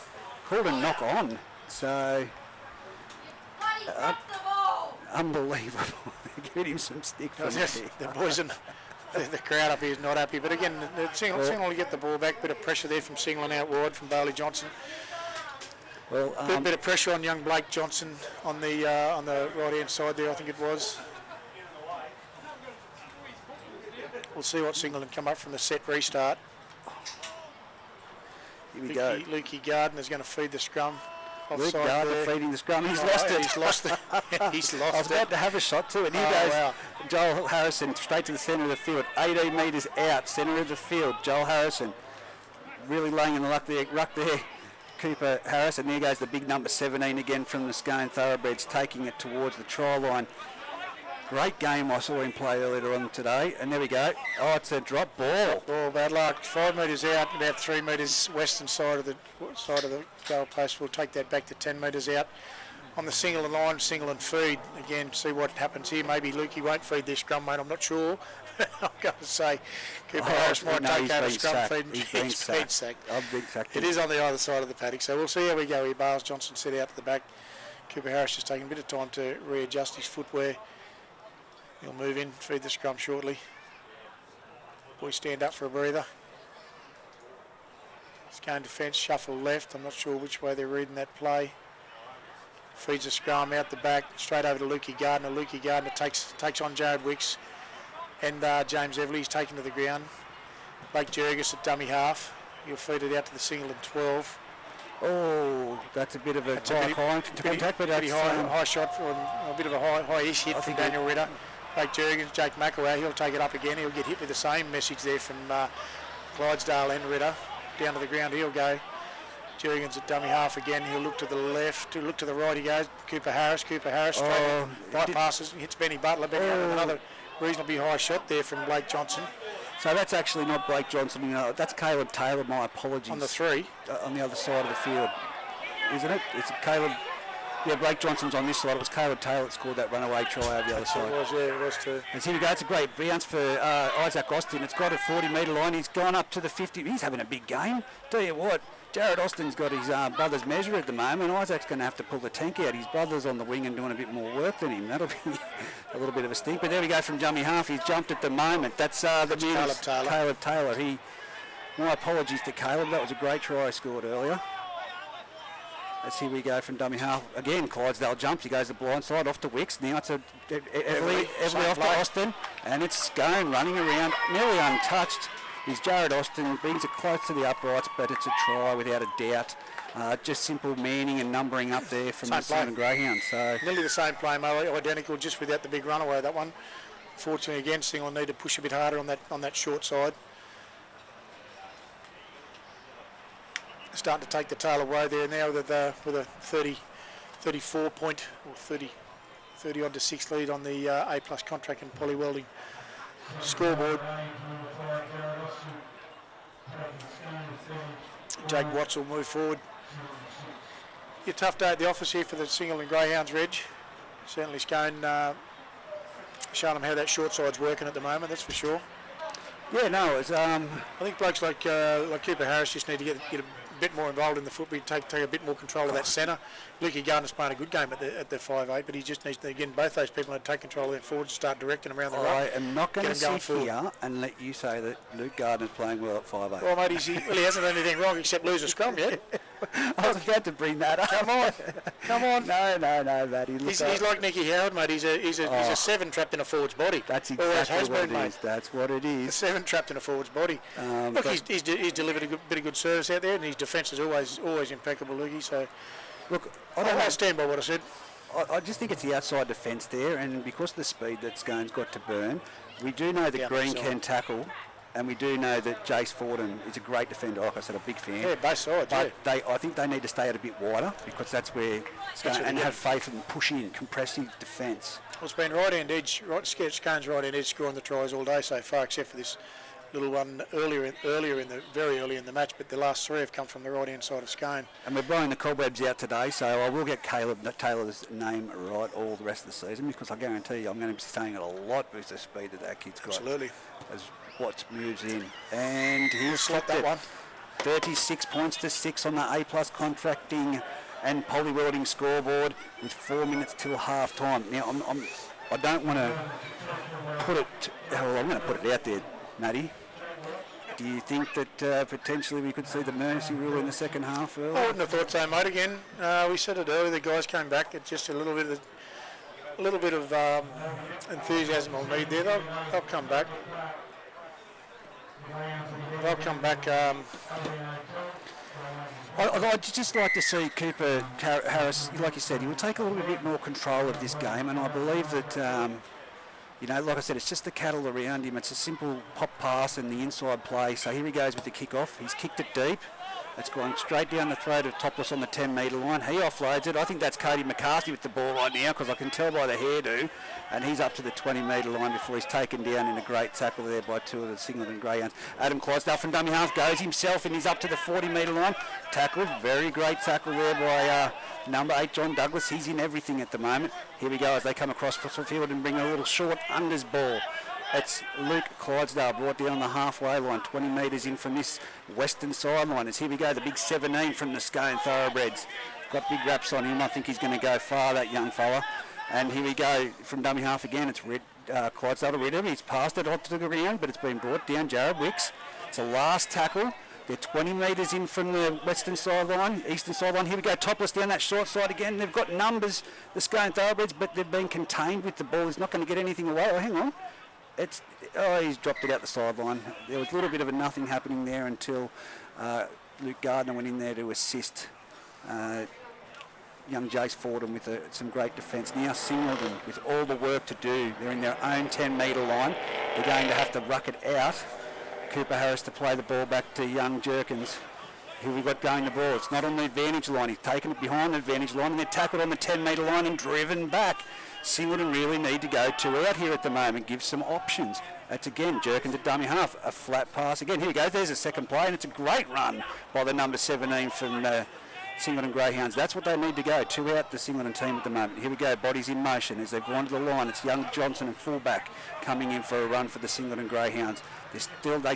called a knock on. So unbelievable. Give him some stick from the boys and the crowd up here is not happy, but again, Singleton will get the ball back. Bit of pressure there from Singleton out wide from Bailey Johnson. Well, bit of pressure on young Blake Johnson on the right hand side there, I think it was. We'll see what Singleton come up from the set restart. Here we go. Lukey Gardner's going to feed the scrum. Luke Gardner feeding the scrum. He's lost it. He's lost it. He's lost it. I was about to have a shot to it. Here goes Joel Harrison straight to the centre of the field. 18 metres out, centre of the field. Joel Harrison really laying in the ruck there. Cooper Harrison. There goes the big number 17 again from the Scone Thoroughbreds, taking it towards the try line. Great game I saw him play earlier on today. And there we go. Oh, it's a drop ball. Bad luck. 5 metres out, about 3 metres western side of the goal post. We'll take that back to 10 metres out. On the Singleton line, Singleton feed. Again, see what happens here. Maybe Lukey won't feed this scrum, mate. I'm not sure. I'm going to say Cooper Harris might take out a scrum feed. He's been sacked. I've been sacked. It is on the other side of the paddock, so we'll see how we go here. Bales Johnson set out to the back. Cooper Harris just taking a bit of time to readjust his footwear. He'll move in, feed the scrum shortly. Boys stand up for a breather. Scone defence, shuffle left. I'm not sure which way they're reading that play. Feeds the scrum out the back, straight over to Lukey Gardner. Lukey Gardner takes on Jared Wicks and James Everly. He's taken to the ground. Blake Jurgens at dummy half. He'll feed it out to the Singleton 12. Oh, that's a bit of a high contact, but that's high shot, or a bit of a high-ish hit from Daniel Ritter. Blake Jurgens, Jake McAway, he'll take it up again. He'll get hit with the same message there from Clydesdale and Ritter. Down to the ground he'll go. Jurgens at dummy half again. He'll look to the left, look to the right he goes. Cooper Harris straight bypasses and hits Benny Butler. Another reasonably high shot there from Blake Johnson. So that's actually not Blake Johnson, that's Caleb Taylor, my apologies. On the 3? On the other side of the field, isn't it? It's Caleb. Yeah, Blake Johnson's on this side. It was Caleb Taylor that scored that runaway try over the other side. It was too. And here we go. It's a great bounce for Isaac Austin. It's got a 40-metre line. He's gone up to the 50. He's having a big game. Tell you what, Jared Austin's got his brother's measure at the moment. Isaac's going to have to pull the tank out. His brother's on the wing and doing a bit more work than him. That'll be a little bit of a stink. But there we go from dummy half. He's jumped at the moment. That's Caleb Taylor. My apologies to Caleb. That was a great try he scored earlier. Let's see, we go from dummy half. Again, Clydesdale jumps. He goes the blind side off to Wicks. Now it's heavily off to Austin. And it's Scone running around, nearly untouched. Is Jared Austin, brings it close to the uprights, but it's a try without a doubt. Just simple manning and numbering up there from the Singleton Greyhounds. So nearly the same play, Mo, identical, just without the big runaway, that one. Fortunately, again, Singleton need to push a bit harder on that short side. Starting to take the tail away there now with a 34 point or 30 odd to 6 lead on the A+ contract and poly welding scoreboard. Jake Watts will move forward. A tough day at the office here for the Singleton Greyhounds, Reg. Certainly Scone showing them how that short side's working at the moment, that's for sure. Yeah, no, it's I think blokes like Cooper Harris just need to get a bit more involved in the football, take a bit more control of that centre. Lukey Gardner's playing a good game at the 5'8", but he just needs to, again, both those people need to take control of their forwards and start directing them around the ruck. I am not going to sit here and let you say that Luke Gardner's playing well at 5'8". Well, mate, he hasn't done anything wrong except lose a scrum yet. I was about to bring that up. Come on. No, Matty. He's like Nicky Howard, mate. He's a 7 trapped in a forward's body. That's exactly what it is. That's what it is. A 7 trapped in a forward's body. Look, he's delivered a bit of good service out there, and his defence is always impeccable, Lukey. So, look, I stand by what I said. I just think it's the outside defence there, and because of the speed that Scone's got to burn, we do know that Green can tackle. And we do know that Jace Fordham is a great defender. Like I said, a big fan. Yeah, both sides. But I think they need to stay out a bit wider because that's where and have faith and push in compressive defence. Well, it's been right hand edge, Scone's right hand edge scoring the tries all day so far, except for this little one very early in the match. But the last 3 have come from the right hand side of Scone. And we're blowing the cobwebs out today, so I will get Caleb Taylor's name right all the rest of the season because I guarantee you I'm going to be saying it a lot with the speed that kid's got. Absolutely. As Watts moves in, and he'll slot that one. 36 points to 6 on the A+ contracting and poly welding scoreboard with 4 minutes till half time. Now I don't want to put it. I'm going to put it out there, Matty. Do you think that potentially we could see the mercy rule in the second half early? I wouldn't have thought so, mate. Again, we said it earlier. The guys came back. It's just a little bit of enthusiasm on need there. They'll come back. They'll come back. I'd just like to see Cooper Harris, like you said, he will take a little bit more control of this game, and I believe that, like I said, it's just the cattle around him. It's a simple pop pass and the inside play. So here he goes with the kick-off. He's kicked it deep. It's going straight down the throat of Topless on the 10-metre line. He offloads it. I think that's Cody McCarthy with the ball right now because I can tell by the hairdo. And he's up to the 20-metre line before he's taken down in a great tackle there by 2 of the Singleton Greyhounds. Adam Clydesdale from dummy half goes himself and he's up to the 40-metre line. Tackled. Very great tackle there by number 8, John Douglas. He's in everything at the moment. Here we go as they come across the field and bring a little short unders ball. It's Luke Clydesdale brought down the halfway line, 20 metres in from this western sideline. As here we go, the big 17 from the Scone Thoroughbreds. Got big wraps on him. I think he's going to go far, that young fella. And here we go from dummy half again. It's Clydesdale to Ridder. He's passed it onto the ground, but it's been brought down. Jared Wicks. It's a last tackle. They're 20 metres in from the western sideline, eastern sideline. Here we go, Topless down that short side again. They've got numbers, the Scone Thoroughbreds, but they've been contained with the ball. He's not going to get anything away. Oh, hang on. He's dropped it out the sideline. There was a little bit of a nothing happening there until Luke Gardner went in there to assist young Jace Fordham with some great defence. Now Singleton with all the work to do. They're in their own 10-metre line. They're going to have to ruck it out. Cooper Harris to play the ball back to young Jerkins. Who we've got going the ball. It's not on the advantage line. He's taken it behind the advantage line and they're tackled on the 10-metre line and driven back. Singleton really need to go 2 out here at the moment, give some options. That's again Jerkins at dummy half, a flat pass again. Here we go, there's a second play and it's a great run by the number 17 from Singleton Greyhounds. That's what they need to go. 2 out the Singleton team at the moment. Here we go, bodies in motion as they've gone to the line. It's young Johnson and fullback coming in for a run for the Singleton Greyhounds. They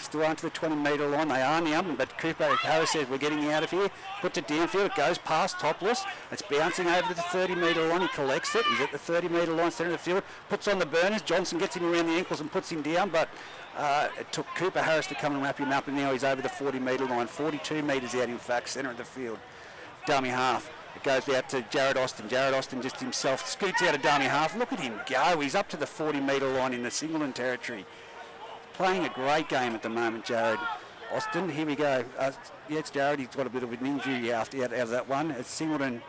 still aren't to the 20-metre line. They are now, but Cooper Harris says, we're getting out of here. Puts it downfield. It goes past Topless. It's bouncing over to the 30-metre line. He collects it. He's at the 30-metre line, centre of the field. Puts on the burners. Johnson gets him around the ankles and puts him down, but it took Cooper Harris to come and wrap him up, and now he's over the 40-metre line. 42 metres out, in fact, centre of the field. Dummy half. It goes out to Jared Austin. Jared Austin just himself scoots out of dummy half. Look at him go. He's up to the 40-metre line in the Singleton territory. Playing a great game at the moment, Jared Austin. Here we go. It's Jared. He's got a bit of an injury out of that one. It's Singleton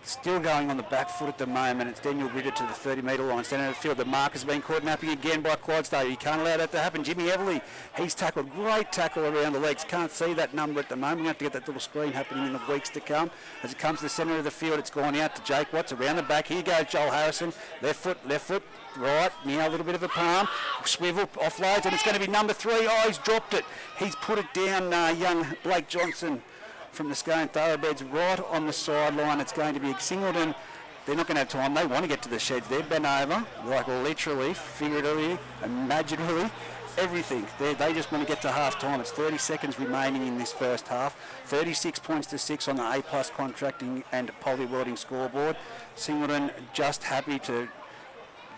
still going on the back foot at the moment. It's Daniel Ritter to the 30-metre line. Centre of the field. The mark has been caught napping again by Clydesdale. You can't allow that to happen. Jimmy Everly, he's tackled. Great tackle around the legs. Can't see that number at the moment. We have to get that little screen happening in the weeks to come. As it comes to the centre of the field, it's gone out to Jake Watts around the back. Here goes Joel Harrison. Left foot. Right, now a little bit of a palm, swivel, offloads, and it's going to be number 3. Oh, he's dropped it. He's put it down, young Blake Johnson from the Scone Thoroughbreds right on the sideline. It's going to be Singleton. They're not going to have time. They want to get to the sheds. They're bent over, like literally, figuratively, imaginarily, everything. They just want to get to half time. It's 30 seconds remaining in this first half. 36 points to 6 on the A+ contracting and poly welding scoreboard. Singleton just happy to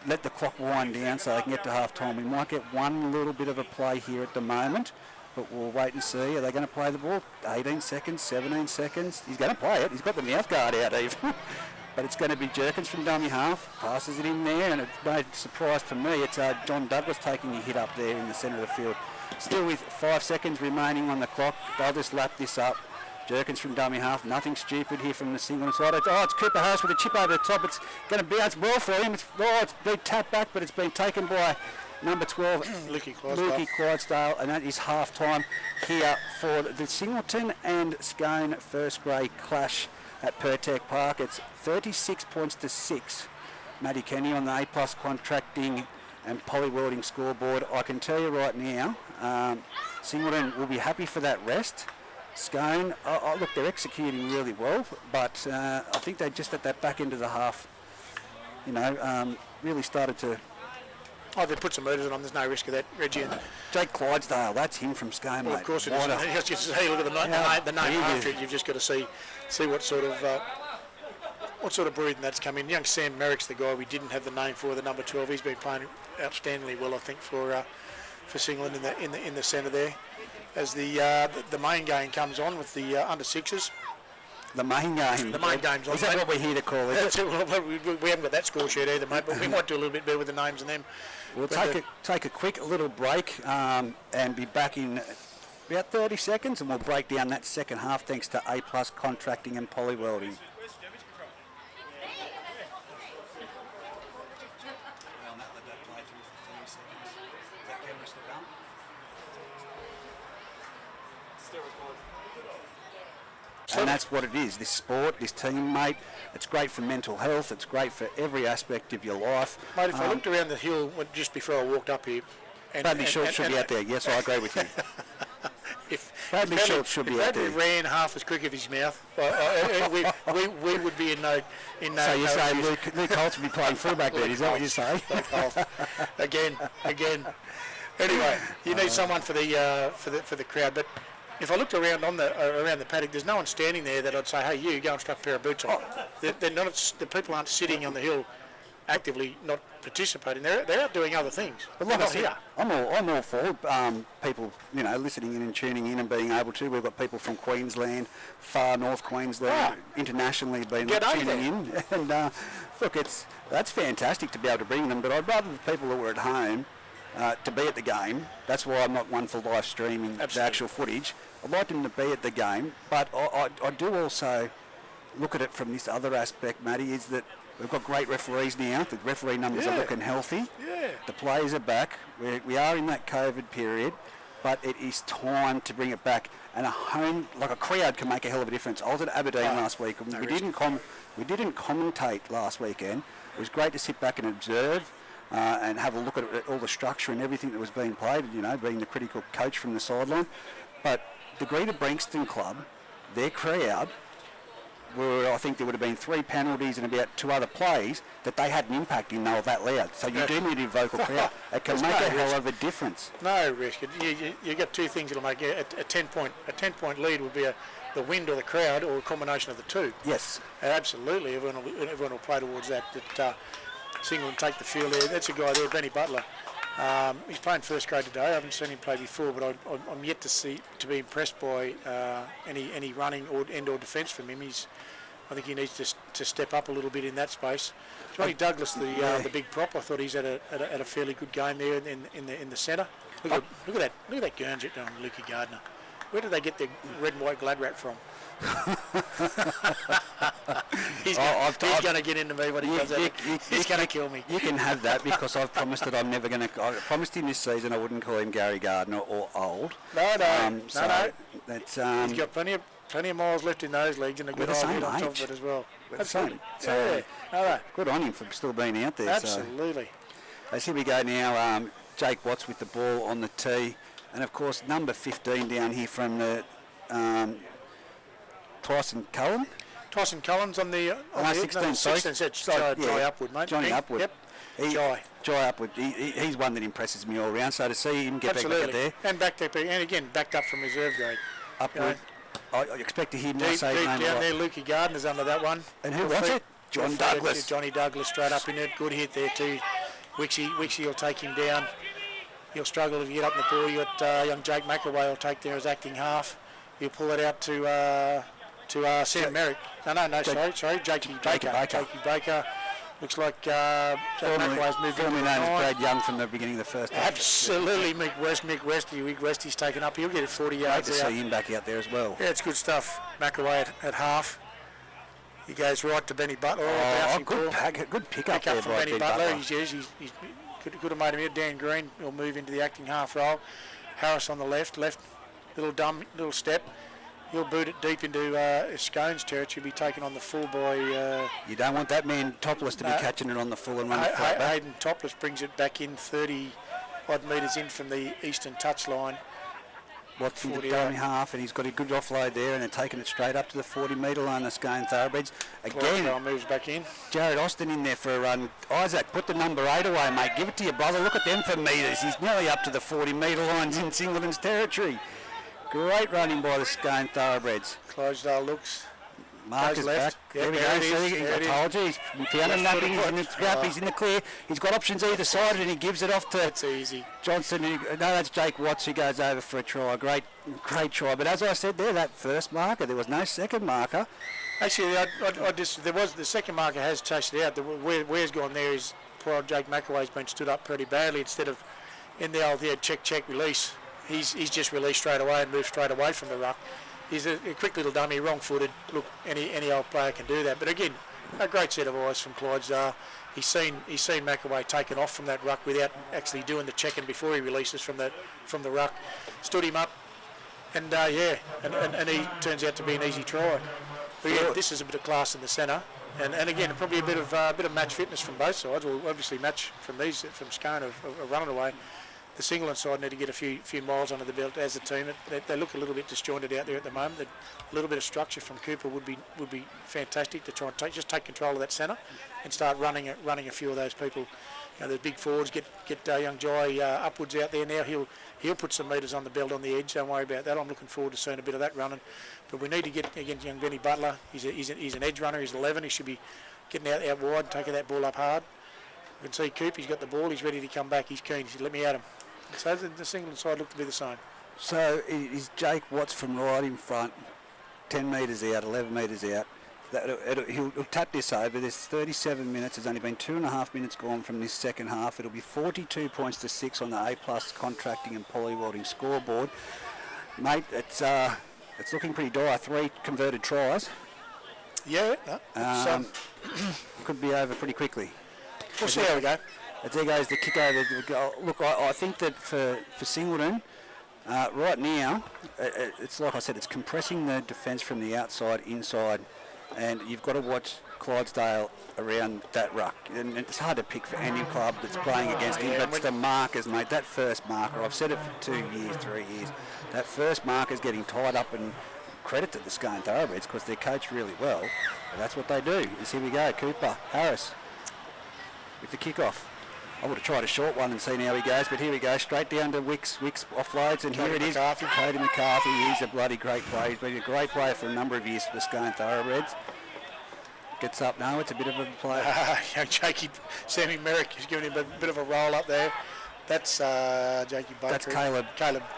let the clock wind down so they can get to half time. We might get one little bit of a play here at the moment, but we'll wait and see. Are they going to play the ball? 18 seconds, 17 seconds. He's going to play it. He's got the mouth guard out even. But it's going to be Jerkins from dummy half. Passes it in there, and it's no surprise to me. It's John Douglas taking a hit up there in the centre of the field. Still with 5 seconds remaining on the clock. They'll just lap this up. Jerkins from dummy half. Nothing stupid here from the Singleton side. It's Cooper Harris with a chip over the top. It's going to bounce well for him. It's been tapped back, but it's been taken by number 12, Lukey Clydesdale, and that is half time here for the Singleton and Scone first grade clash at Pertec Park. It's 36 points to 6. Matty Kenny on the A+ contracting and poly welding scoreboard. I can tell you right now, Singleton will be happy for that rest. Scone, look, they're executing really well, but I think they just at that back end of the half, really started to... Oh, they put some murders on. There's no risk of that, Reggie. Jake Clydesdale, that's him from Scone, well, mate. Of course it is. Just hey, look at the name after it. You've just got to see what sort of breeding that's come in. Young Sam Merrick's the guy we didn't have the name for, the number 12. He's been playing outstandingly well, I think, for Singleton in the centre there. As the main game comes on with the under 6s. The main game. The main game's on. Is that what we're here to call it? We haven't got that score sheet either, mate, but we might do a little bit better with the names and them. We'll take a quick little break and be back in about 30 seconds, and we'll break down that second half thanks to A+ contracting and poly welding. And that's what it is, this sport, this teammate. It's great for mental health. It's great for every aspect of your life. Mate, if I looked around the hill just before I walked up here... Bradley Schultz should be out there. Yes, I agree with you. Bradley Schultz should be out there. If Bradley ran half as quick as his mouth, we would be in no... So you say Luke Holtz would be playing fullback there, is that what you say? Again. Anyway, you need someone for the crowd, but... If I looked around around the paddock, there's no one standing there that I'd say, "Hey, you go and strap a pair of boots on." They're not. The people aren't sitting on the hill, actively not participating. They're out doing other things. But like I said, I'm all for people, listening in and tuning in and being able to. We've got people from Queensland, far north Queensland, internationally tuning in. And look, that's fantastic to be able to bring them. But I'd rather the people who are at home. To be at the game. That's why I'm not one for live streaming the actual footage. I'd like them to be at the game, but I do also look at it from this other aspect, Matty, is that we've got great referees now. The referee numbers are looking healthy. Yeah. The players are back. We are in that COVID period, but it is time to bring it back. And a crowd can make a hell of a difference. I was at Aberdeen last week, and we didn't commentate last weekend. It was great to sit back and observe. And have a look at all the structure and everything that was being played, being the critical coach from the sideline. But the Greta Brankston Club, their crowd, I think there would have been 3 penalties and about 2 other plays that they had an impact in. They were that loud. So you do need a vocal crowd. It can make a hell of a difference. No risk. You got 2 things that'll make it. A 10-point lead would be the wind or the crowd, or a combination of the 2. Yes. Absolutely. Everyone will play towards that. Singleton take the field there. That's a guy there, Benny Butler. He's playing first grade today. I haven't seen him play before, but I'm yet to be impressed by any running or defence from him. I think he needs to step up a little bit in that space. Johnny Douglas, the big prop, I thought he's had a fairly good game there in the centre. Look at that Guernsey on Lukey Gardner. Where did they get the red and white glad wrap from? he's going to get into me when he does that. He's going to kill me. You can have that, because I've promised that I'm never going to. I promised him this season I wouldn't call him Gary Gardner or old. No. That's, he's got plenty of miles left in those legs, and a good old head on top of it as well. Absolutely. Good on him for still being out there. Absolutely. So here we go now. Jake Watts with the ball on the tee, and of course number 15 down here from the Tyson Cullen. Tyson Cullen's on the 16. Jai Upwood, mate. Johnny Upwood. Yep. Jai Upwood. He's one that impresses me all round. So to see him get back there, and backed up from reserve grade. Upwood. I expect to hear more deep say down there. Lukey Gardner's under that one. And who was it? John Douglas. Johnny Douglas straight up in it. Good hit there too. Wixie will take him down. He'll struggle to get up in the ball. You got young Jake McAway will take there as acting half. He'll pull it out to Sam Merrick. Sorry, Jakey Baker. Jakey Baker. Looks like McAway's moved formerly known as Brad Young from the beginning of the first half. Absolutely, Mick West, taken up. He'll get it 40 yards out. Great to see him back out there as well. Yeah, it's good stuff. McAway at half. He goes right to Benny Butler. Good pick up there from by Benny Butler. He could have made him here. Dan Green will move into the acting half role. Harris on the left, little step. He'll boot it deep into Scone's territory. Be taken on the full by. You don't want that man Topless to be catching it on the full and running flat back. Hayden Topless brings it back in 30 odd metres in from the eastern touchline. Watts into dummy half, and he's got a good offload there, and they're taking it straight up to the 40-metre line. The Scone Thoroughbreds again. Moves back in. Jared Austin in there for a run. Isaac, put the number 8 away, mate. Give it to your brother. Look at them for metres. He's nearly up to the 40-metre lines in Singleton's territory. Great running by the Scone Thoroughbreds. Clydesdale looks. Marcus back. There we go. I told you. He's found him napping. He's in the scrap. He's in the clear. He's got options either side, and he gives it off to That's easy. Johnson. That's Jake Watts who goes over for a try. Great try. But as I said there, that first marker, there was no second marker. Actually, there was the second marker has chased it out. Where's gone there is poor old Jake McAway's been stood up pretty badly. Instead of in the old check release, he's just released straight away and moved straight away from the ruck. He's a quick little dummy, wrong-footed. Look, any old player can do that. But again, a great set of eyes from Clydesdale. He's seen McAway taken off from that ruck without actually doing the checking before he releases from the ruck. Stood him up, and he turns out to be an easy try. But yeah, this is a bit of class in the centre, and again probably a bit of match fitness from both sides. Well, obviously match from Scone of running away. The Singleton side need to get a few miles under the belt as a team. They look a little bit disjointed out there at the moment. A little bit of structure from Cooper would be fantastic to try and take control of that centre and start running a few of those people. The big forwards get young Jai Upwards out there now. He'll put some metres on the belt on the edge. Don't worry about that. I'm looking forward to seeing a bit of that running. But we need to get against young Benny Butler. He's an edge runner. He's 11. He should be getting out wide and taking that ball up hard. You can see Coop. He's got the ball. He's ready to come back. He's keen. He said, let me at him. So the Singleton side looked to be the same. So it is Jake Watts from right in front, 10 metres out, 11 metres out. He'll tap this over. There's 37 minutes. There's only been 2.5 minutes gone from this second half. It'll be 42 points to 6 on the A+ contracting and polywelding scoreboard. Mate, it's looking pretty dire. 3 converted tries. Yeah, could be over pretty quickly. We'll see how we go. There goes the kick over the goal. Look, I think that for Singleton, right now, it's like I said, it's compressing the defence from the outside inside, and you've got to watch Clydesdale around that ruck. And it's hard to pick for any club that's playing against him, but it's the markers, mate. That first marker, I've said it for 2 years, 3 years. That first marker's getting tied up and credit to the Scone Thoroughbreds because they're coached really well. But that's what they do. Here we go, Cooper Harris with the kick-off. I would have tried a short one and seen how he goes, but here we go, straight down to Wicks. Wicks offloads, and here it is. Cody McCarthy, he's a bloody great player. He's been a great player for a number of years for the Scone Thoroughbreds. Gets up now, it's a bit of a play. Young Jakey, Sammy Merrick is giving him a bit of a roll up there. That's Jakey Baker. That's Caleb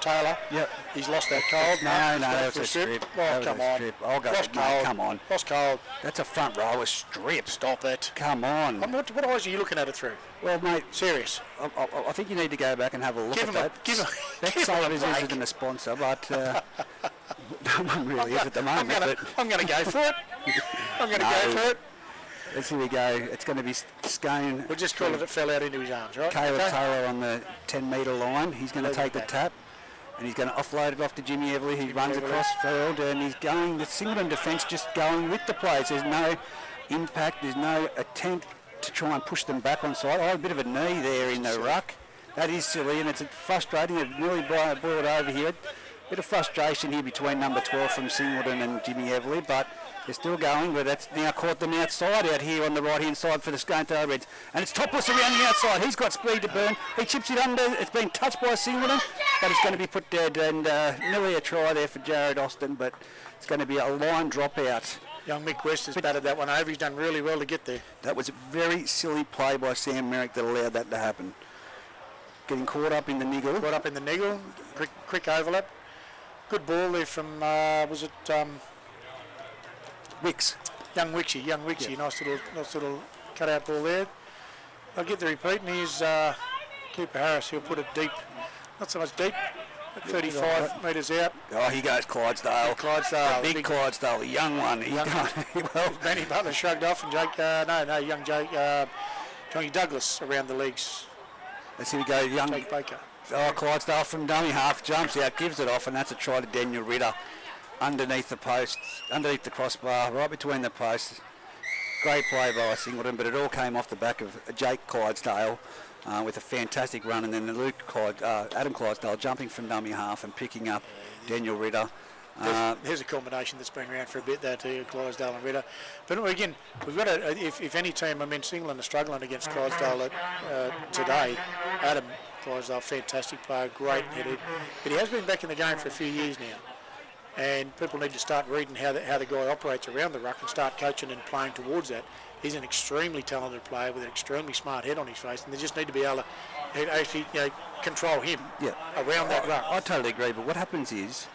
Taylor. Yep. He's lost that cold. No, that's a strip. Oh, come on. Strip. I'll go lost with, mate, cold. come on. Lost cold. That's a front rower strip. Stop it. Come on. What eyes are you looking at it through? Well, mate, serious. I think you need to go back and have a look at that. Betsavers isn't a sponsor, but no one really is at the moment. I'm going to go for it. I'm going to go for it. Here we go. It's going to be Scone. We'll just call it fell out into his arms, right? Caleb Taylor on the 10-metre line. He's going to take the tap, and he's going to offload it off to Jimmy Everly. He runs across field, and he's going. The Singleton defence just going with the players. There's no impact. There's no attempt to try and push them back on side. Oh, a bit of a knee there in the ruck. That is silly, and it's frustrating. It nearly brought it over here. Bit of frustration here between number 12 from Singleton and Jimmy Everly, but they're still going, but that's now caught them outside out here on the right-hand side for the Scone Thoroughbreds. And it's Topless around the outside. He's got speed to burn. He chips it under. It's been touched by Singleton, but it's going to be put dead. And nearly a try there for Jared Austin, but it's going to be a line dropout. Young Mick West has batted that one over. He's done really well to get there. That was a very silly play by Sam Merrick that allowed that to happen. Getting caught up in the niggle. Quick overlap. Good ball there from, was it... Wicks. Young Wixie. Yep. Nice little cut-out ball there. I'll get the repeat, and here's Cooper Harris. He'll put it deep. Not so much deep, at 35 metres out. Oh, he goes Clydesdale. The big Clydesdale, the young one. Well, Benny Butler shrugged off, and young Johnny Douglas around the legs. Let's see we go, young Jake Baker. Oh, Clydesdale from dummy half, jumps out, gives it off, and that's a try to Daniel Ritter. Underneath the post, underneath the crossbar, right between the posts. Great play by Singleton, but it all came off the back of Jake Clydesdale with a fantastic run, and then Adam Clydesdale jumping from dummy half and picking up Daniel Ritter. There's a combination that's been around for a bit there too, Clydesdale and Ritter. But again, we've got if any team, Singleton are struggling against Clydesdale today. Adam Clydesdale, fantastic player, great headed, but he has been back in the game for a few years now. And people need to start reading how the guy operates around the ruck and start coaching and playing towards that. He's an extremely talented player with an extremely smart head on his face, and they just need to be able to actually control him around that ruck. I totally agree, but what happens is,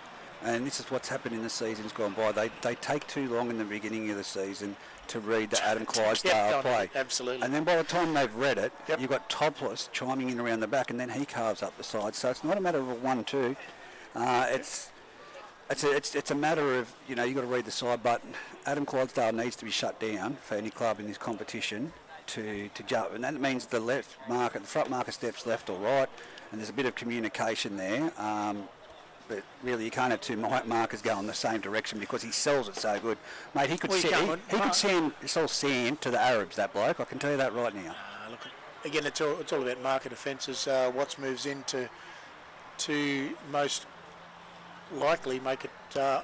and this is what's happened in the seasons gone by, they take too long in the beginning of the season to read the Adam Clydesdale play. Absolutely. And then by the time they've read it, you've got Topless chiming in around the back, and then he carves up the side. So it's not a matter of a 1-2. It's a matter of, you've got to read the side, but Adam Clydesdale needs to be shut down for any club in this competition to jump. And that means the front marker steps left or right, and there's a bit of communication there. But really, you can't have two markers going the same direction because he sells it so good. Mate, he could sell sand to the Arabs, that bloke. I can tell you that right now. Look, again, it's all about market offences. Watts moves into most likely make it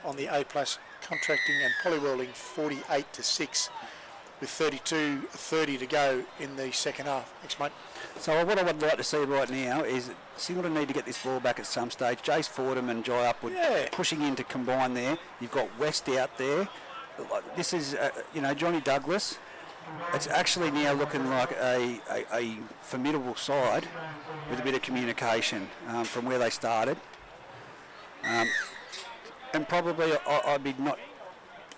on the A+ contracting and polywelding 48-6 with 32-30 to go in the second half. Thanks, mate. So what I would like to see right now is Singleton need to get this ball back at some stage. Jace Fordham and Jai Upwood pushing in to combine there. You've got West out there. This is, Johnny Douglas. It's actually now looking like a formidable side with a bit of communication from where they started. And probably I'd be not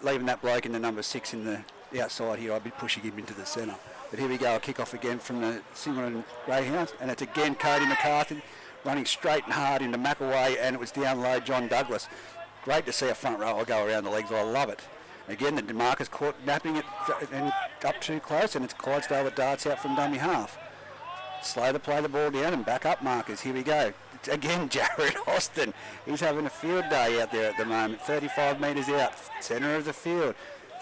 leaving that bloke in the number 6 in the outside here. I'd be pushing him into the centre. But here we go, a kick-off again from the Singleton Greyhounds. And it's again Cody McCarthy running straight and hard into McAway, and it was down low John Douglas. Great to see a front rower go around the legs. I love it. Again, the DeMarcus caught napping it and up too close, and it's Clydesdale that darts out from dummy half. Slow to play the ball down and back up markers. Here we go. It's again, Jared Austin. He's having a field day out there at the moment. 35 metres out, centre of the field.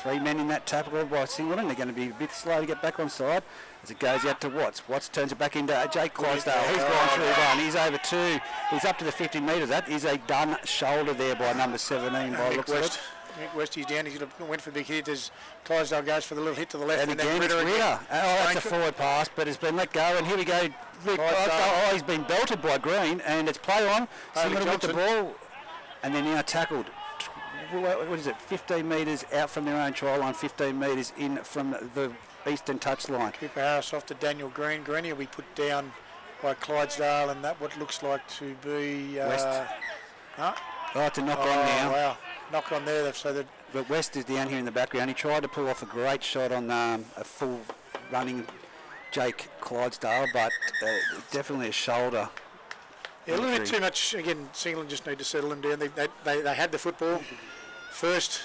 3 men in that tackle by Singleton. They're going to be a bit slow to get back on side as it goes out to Watts. Watts turns it back into Jake Clydesdale. He's gone through one. He's over 2. He's up to the 50 metres. That is a done shoulder there by number 17 by looks of it. Mick West, he's down. He's went for the big hit as Clydesdale goes for the little hit to the left. And again, it's Ritter. Oh, that's a forward pass, but it's been let go. And here we go. Oh, he's been belted by Green, and it's play on. Singleton with the ball, and they're now tackled. What is it? 15 metres out from their own try line, 15 metres in from the eastern touchline. Cooper Harris off to Daniel Green. Green will be put down by Clydesdale, and that what looks like to be West. No? Oh, it's a knock on now. Wow. Knock on there. So but West is down here in the background. He tried to pull off a great shot on a full running Jake Clydesdale, but definitely a shoulder. Yeah, a little bit too much. Again, Singleton just need to settle him down. They had the football. First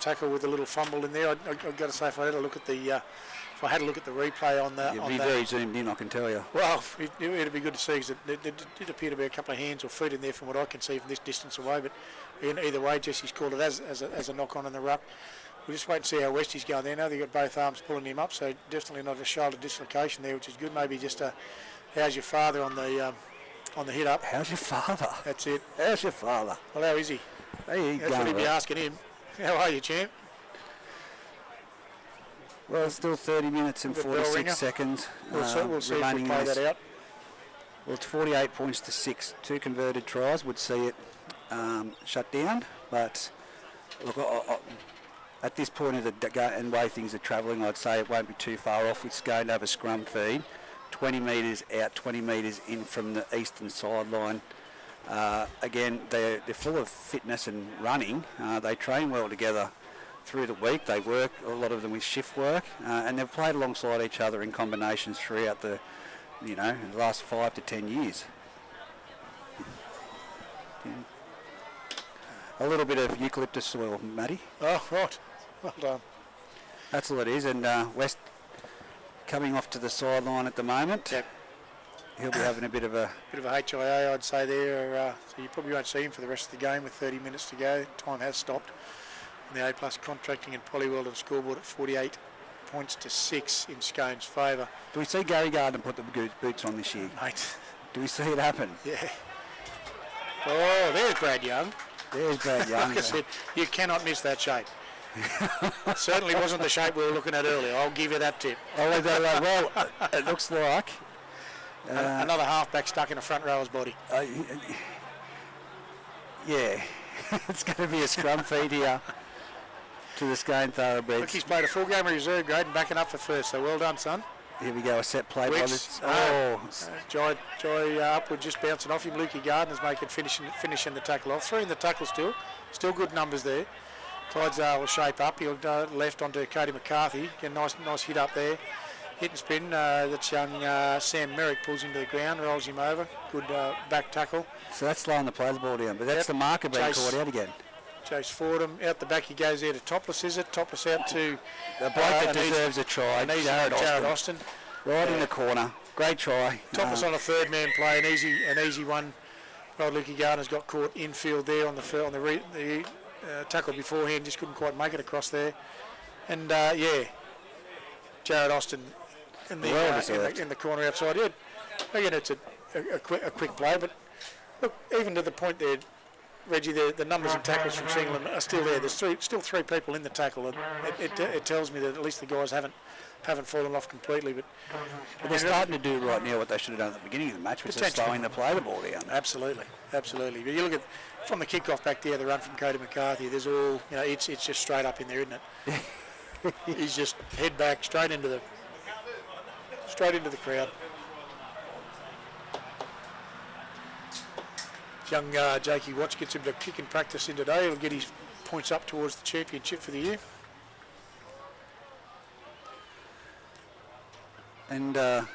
tackle with a little fumble in there. I've got to say, if I had a look at the replay on that, you'd be very zoomed in, I can tell you. Well, it'd be good to see because there did appear to be a couple of hands or feet in there from what I can see from this distance away. But either way, Jesse's called it as a knock on in the ruck. We'll just wait and see how Westy's going there. Now they've got both arms pulling him up, so definitely not a shoulder dislocation there, which is good. Maybe just how's your father on the hit up? How's your father? That's it. How's your father? Well, how is he? Hey, that's what he'd be asking him. How are you, champ? Well, it's still 30 minutes and 46 seconds. We'll see if we play that out. Well, it's 48 points to 6. 2 converted tries would see it shut down. But look, at this point of the and way things are travelling, I'd say it won't be too far off with Scone to have a scrum feed. 20 metres out, 20 metres in from the eastern sideline. Again, they're full of fitness and running. They train well together through the week. They work, a lot of them with shift work, and they've played alongside each other in combinations throughout the last 5 to 10 years. A little bit of eucalyptus soil, Matty. Oh, right. Well done. That's all it is, and West coming off to the sideline at the moment. Yep. He'll be having a bit of a HIA, I'd say there. So you probably won't see him for the rest of the game with 30 minutes to go. Time has stopped. And the A+ contracting and Polyworld and scoreboard at 48 points to 6 in Scone's favour. Do we see Gary Gardner put the boots on this year? Mate. Do we see it happen? Yeah. Oh, there's Brad Young. There's Brad Young. Like I said, you cannot miss that shape. Certainly wasn't the shape we were looking at earlier. I'll give you that tip. Well, it looks like another halfback stuck in a front rower's body. Yeah, it's going to be a scrum feed here to the Scone Thoroughbreds. Look, he's played a full game of reserve grade and backing up for first, so well done, son. Here we go, a set play by this. Joy upward, just bouncing off him. Lukey Gardner's making finishing the tackle off. 3 in the tackle still good numbers there. Clydesdale will shape up. He'll left onto Cody McCarthy. Get a nice hit up there. Hit and spin. That's young Sam Merrick pulls him to the ground, rolls him over. Good back tackle. So that's slowing the play ball down, but that's the marker being caught out again. Chase Fordham out the back. He goes there to Topless, is it? Topless out to the bloke that deserves a try. Jared Austin. Right in the corner. Great try. Topless on a third man play. An easy one. Old Lukey Gardner's got caught infield there on the tackle beforehand. Just couldn't quite make it across there. And Jared Austin in the corner outside. Yeah, again, it's a quick play, but look, even to the point there, Reggie, the numbers and tackles from Singleton are still there. There's still 3 people in the tackle, and it tells me that at least the guys haven't fallen off completely. But they're starting to do right now what they should have done at the beginning of the match, which is slowing the ball down. Absolutely. But you look at from the kick-off back there, the run from Cody McCarthy. There's all it's just straight up in there, isn't it? He's just head back straight into the crowd. Young Jakey Watts gets him to kick and practice in today. He'll get his points up towards the championship for the year. And I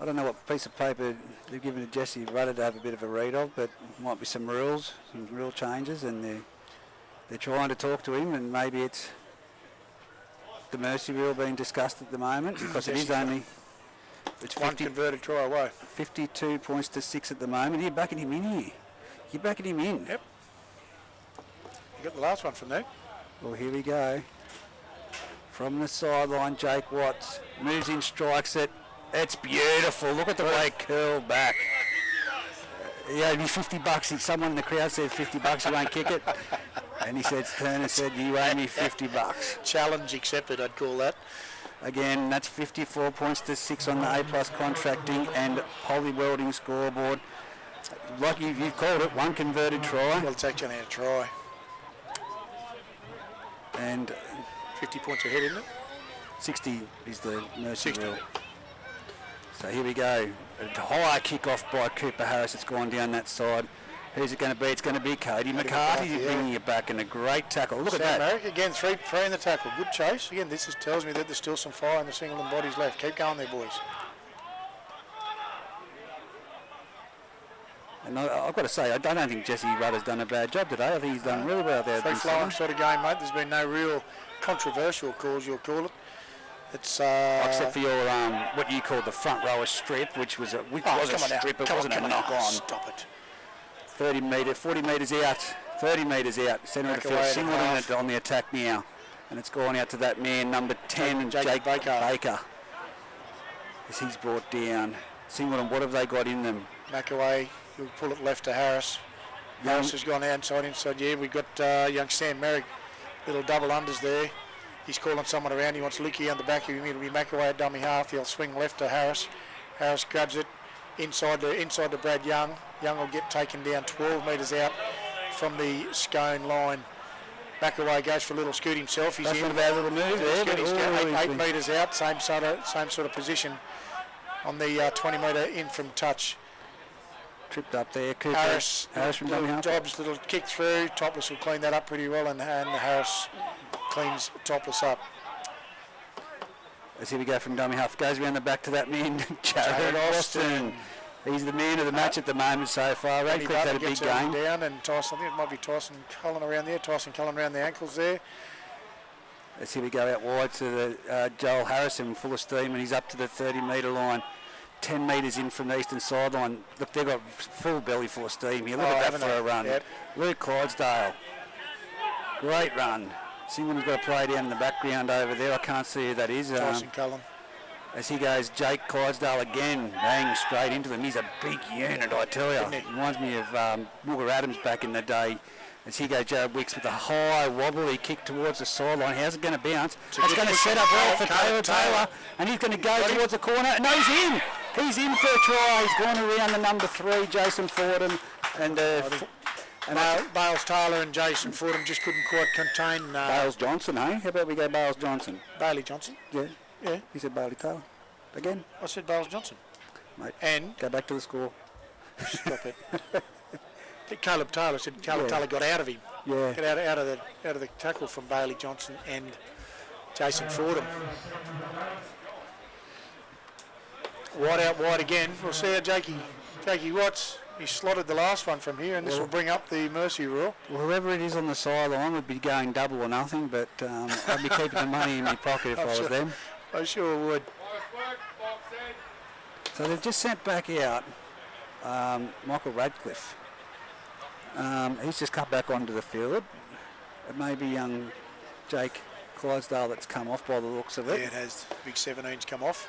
don't know what piece of paper they've given to Jesse Rudder to have a bit of a read of, but might be some rule changes, and they're trying to talk to him, and maybe it's the mercy rule being discussed at the moment, because it is only... It's 1 converted try away. 52 points to 6 at the moment. You're backing him in here. You're backing him in. Yep. got the last one from there. Well, here we go. From the sideline, Jake Watts moves in, strikes it. It's beautiful. Look at the way it curled back. He owed me $50. Someone in the crowd said $50, you won't kick it. And he said, Turner said, you owe me $50. Challenge accepted, I'd call that. Again, that's 54 points to 6 on the A+ contracting and poly welding scoreboard. Like you've called it, one converted try. Well, it's actually a try. And 50 points ahead, isn't it? 60 is the mercy 60. rule. So here we go. A high kick-off by Cooper Harris. It's gone down that side. Who's it going to be? It's going to be Cody McCarthy bringing it back, and a great tackle. Look at that. Merrick, again, three in the tackle. Good chase. Again, this tells me that there's still some fire in the Singleton bodies left. Keep going there, boys. And I've got to say, I don't think Jesse Rudder's done a bad job today. I think he's done really well there. Free-flowing sort of game, mate. There's been no real controversial calls, you'll call it. It's except for your what you call the front rower strip, which was a strip. It wasn't a knock on. Stop it. 40 metres out. 30 metres out. Centre of the field. Singleton on the attack now, and it's gone out to that man, number 10, Jake Baker. As he's brought down. Singleton, what have they got in them? McAway, he'll pull it left to Harris. Harris has gone outside, inside. Yeah, we've got young Sam Merrick, little double unders there. He's calling someone around. He wants Licky on the back. It'll be McAway at dummy half. He'll swing left to Harris. Harris grabs it inside to Brad Young. Young will get taken down 12 metres out from the Scone line. McAway goes for a little scoot himself. He's in. About a little move there. He's 8 metres out. Same sort of position on the 20 metre in from touch. Tripped up there. Cooper. Harris from dummy half. Dobbs, little kick through. Topless will clean that up pretty well, and Harris cleans Topless up. As here we go from dummy half. Goes around the back to that man, Jared Austin. He's the man of the match at the moment so far. Radcliffe had a big game. Down, and Tyson, I think it might be Tyson Cullen around there. Tyson Cullen around the ankles there. As here we go out wide to the Joel Harrison, full of steam, and he's up to the 30 metre line. 10 metres in from the eastern sideline. Look, they've got full belly full of steam here. Look at that for a run. Yep. Luke Clydesdale. Great run. Singleton's got a play down in the background over there. I can't see who that is. Tyson Cullen. As he goes, Jake Clydesdale again, bang straight into them. He's a big unit, I tell you. Reminds me of Mooger Adams back in the day. As he goes, Jared Wicks with a high wobbly kick towards the sideline. How's it going to bounce? It's going to set up well for Taylor. And he's going to go towards the corner. No, he's in. He's in for a try. He's gone around the number 3, Jason Fordham. And Bales Taylor and Jason Fordham just couldn't quite contain... Bales Johnson, eh? How about we go Bales Johnson? Bailey Johnson? Yeah. Yeah. He said Bailey Taylor. Again? I said Bales Johnson. Mate, and... Go back to the score. Stop it. Caleb Taylor said Taylor got out of him. Yeah. Get out of the tackle from Bailey Johnson and Jason Fordham. Wide out wide again. We'll see how Jakey Watts. He slotted the last one from here, and this will bring up the mercy rule. Well, whoever it is on the sideline would be going double or nothing, but I'd be keeping the money in my pocket if I was them. I sure would. So they've just sent back out Michael Radcliffe. He's just cut back onto the field. It may be young Jake Clydesdale that's come off by the looks of it. Yeah, it has. Big 17's come off.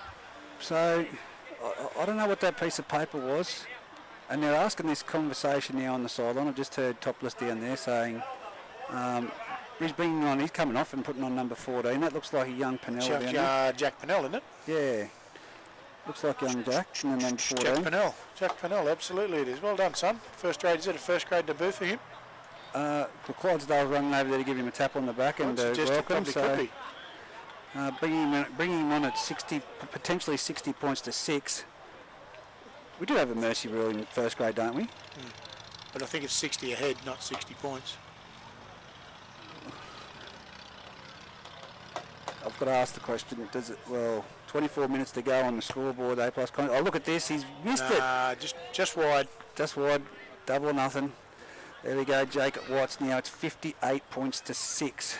So I don't know what that piece of paper was. And they're asking this conversation now on the sideline. I've just heard Topless down there saying he's coming off and putting on number 14. That looks like a young Pennell down there. Jack Pennell, isn't it? Yeah. Looks like young Jack and then number 14. Jack Pennell, absolutely it is. Well done, son. Is it a first grade debut for him? Clydesdale's running over there to give him a tap on the back and welcome. So, bringing him on at 60, potentially 60 points to 6. We do have a mercy rule in first grade, don't we? But I think it's 60 ahead, not 60 points. I've got to ask the question, 24 minutes to go on the scoreboard, A+. Oh, look at this, he's missed it. Just wide. Just wide, double or nothing. There we go, Jake Watts now. It's 58 points to 6.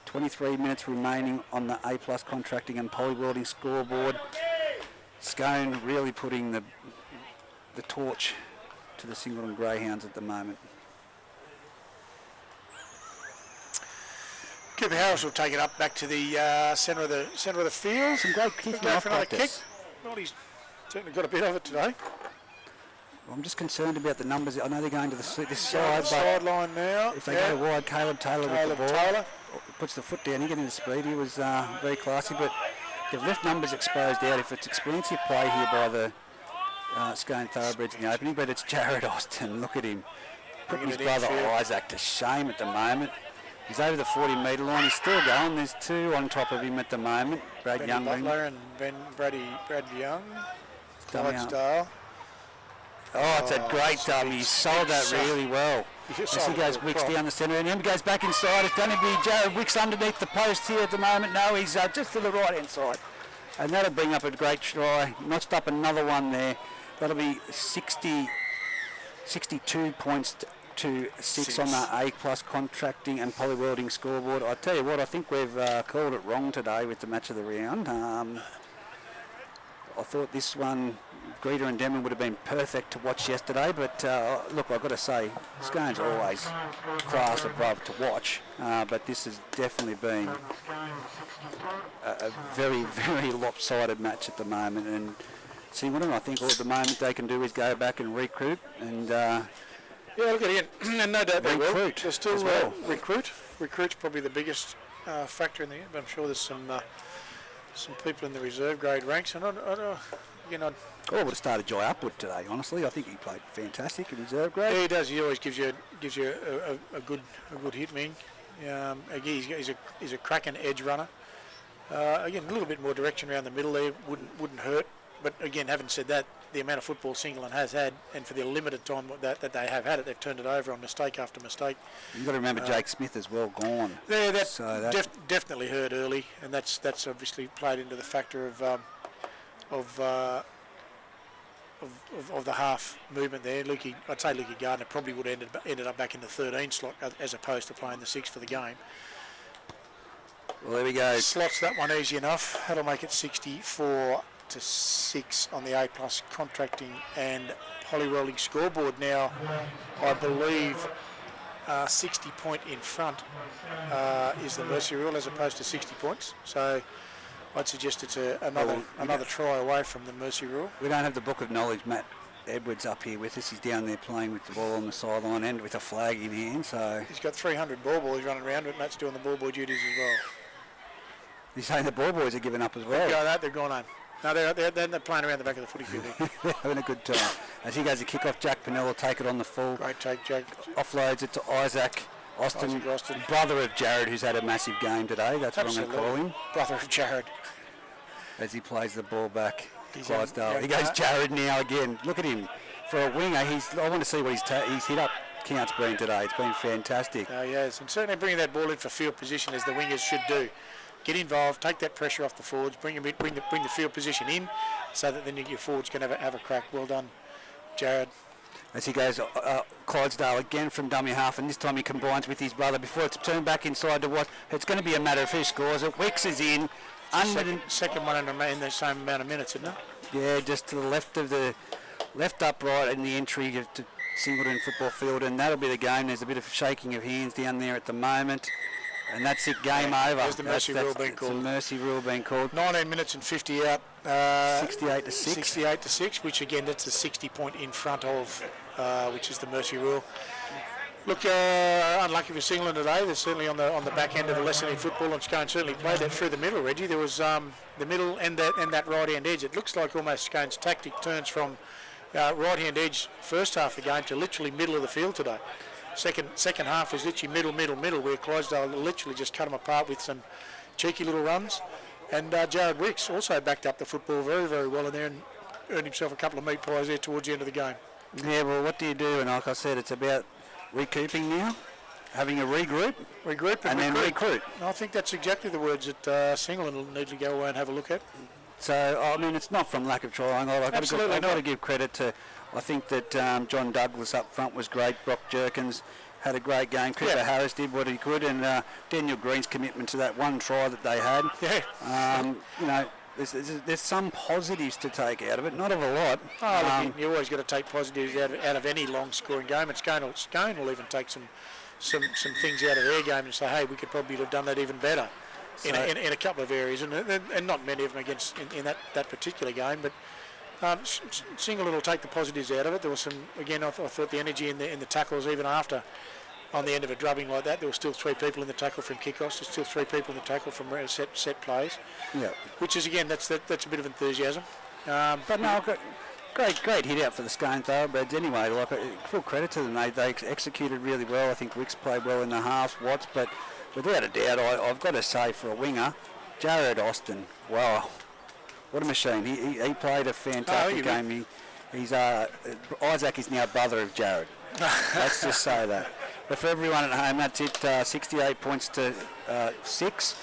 23 minutes remaining on the A+ contracting and poly welding scoreboard. Scone really putting the torch to the Singleton Greyhounds at the moment. Cooper Harris will take it up back to the centre of the field. Some great kicking Go off for another practice. kick. Well, he's certainly got a bit of it today. Well, I'm just concerned about the numbers. I know they're going to this side, but Sideline now. if they go wide, Caleb Taylor with the ball. Taylor. Puts the foot down, he getting the speed. He was very classy, but they've left numbers exposed out. If it's expansive play here by the Scone Thoroughbreds in the opening, but it's Jared Austin. Look at him. Putting his brother Isaac to shame at the moment. He's over the 40-metre line. He's still going. There's two on top of him at the moment. Brad Young. Butler and Brad Young. Clydesdale. Oh, it's a great dummy. He sold that really well. As he goes Wicks down the centre, and then he goes back inside. It's going to be Jared Wicks underneath the post here at the moment. No, he's just to the right-hand side. And that'll bring up a great try. Notched up another one there. That'll be 62 points to 6 on the A-plus contracting and polywelding scoreboard. I tell you what, I think we've called it wrong today with the match of the round. I thought this one, Greeter and Demon, would have been perfect to watch yesterday, but look, I've got to say, Scone's always class above to watch, but this has definitely been a very, very lopsided match at the moment. And Singleton, I think all at the moment they can do is go back and recruit and yeah, look at it, and no doubt they will. They're still as well. Recruit's probably the biggest factor in the end, but I'm sure there's some people in the reserve grade ranks, and I would have started Jai Upwood today. Honestly, I think he played fantastic in reserve grade. Yeah, he does. He always gives you a good hit man. He's a cracking edge runner. Again, a little bit more direction around the middle there wouldn't hurt. But again, having said that, the amount of football Singleton has had, and for the limited time that they have had it, they've turned it over on mistake after mistake. You've got to remember Jake Smith as well gone. Yeah, that definitely hurt early, and that's obviously played into the factor of the half movement there. I'd say Lukey Gardner probably would have ended up back in the 13 slot as opposed to playing the 6 for the game. Well, there we go. Slots that one easy enough. That'll make it 64 to 6 on the A-plus contracting and polywelding scoreboard. Now, I believe 60 point in front is the mercy rule as opposed to 60 points. So I'd suggest it's another try away from the mercy rule. We don't have the book of knowledge. Matt Edwards up here with us. He's down there playing with the ball on the sideline and with a flag in hand. So he's got 300 ball boys running around, but Matt's doing the ball boy duties as well. You're saying the ball boys are giving up as well? They've gone home. No, they're playing around the back of the footy field. They're having a good time. As he goes to kick off, Jack Pennell will take it on the full. Great take, Jack. Offloads it to Isaac Austin, brother of Jared, who's had a massive game today. That's Absolutely. what I'm going to call him. Brother of Jared. As he plays the ball back. Clydesdale. He goes Jared now again. Look at him. For a winger, I want to see what he's hit up counts been today. It's been fantastic. Yes, and certainly bringing that ball in for field position as the wingers should do. Get involved, take that pressure off the forwards, bring the field position in, so that then your forwards can have a crack. Well done, Jared. As he goes, Clydesdale again from dummy half, and this time he combines with his brother before it's turned back inside to what. It's going to be a matter of who scores it. Wicks is in. Second one in the same amount of minutes, isn't it? Yeah, just to the left upright in the entry to Singleton football field, and that'll be the game. There's a bit of shaking of hands down there at the moment. And that's it, game over. There's the mercy rule being called. The mercy rule being called. 19 minutes and 50 out. 68 to 6. 68 to 6, which again, that's the 60 point in front of, which is the mercy rule. Look, unlucky for Singleton today. They're certainly on the back end of a lesson in football, and Scone certainly played that through the middle, Reggie. There was the middle and that right-hand edge. It looks like almost Scone's tactic turns from right-hand edge first half of the game to literally middle of the field today. Second half was literally middle, where Clydesdale literally just cut them apart with some cheeky little runs. And Jared Wicks also backed up the football very, very well in there and earned himself a couple of meat pies there towards the end of the game. Yeah, well, what do you do? And like I said, it's about recouping now, having a regroup, and then recruit. I think that's exactly the words that Singleton will need to go away and have a look at. So, I mean, it's not from lack of trying. I've got to give credit to, I think that John Douglas up front was great. Brock Jerkins had a great game. Cooper Harris did what he could, and Daniel Green's commitment to that one try that they had. Yeah. There's some positives to take out of it, not of a lot. Look, you always got to take positives out of any long scoring game, and Scone will even take some some things out of their game and say, hey, we could probably have done that even better in a couple of areas, and not many of them against in that particular game, but. Singleton will take the positives out of it. There was some, again, I thought the energy in the tackles, even after on the end of a drubbing like that, there were still 3 people in the tackle from kickoffs. There's still 3 people in the tackle from set plays. Yeah. Which is, again, that's a bit of enthusiasm. But no, great hit out for the Scone Thoroughbreds anyway. Like, full credit to them. They executed really well. I think Wicks played well in the half, Watts, but without a doubt, I've got to say for a winger, Jared Austin, wow. What a machine. He played a fantastic game. He's Isaac is now brother of Jared. Let's just say that. But for everyone at home, that's it. 68 points to 6.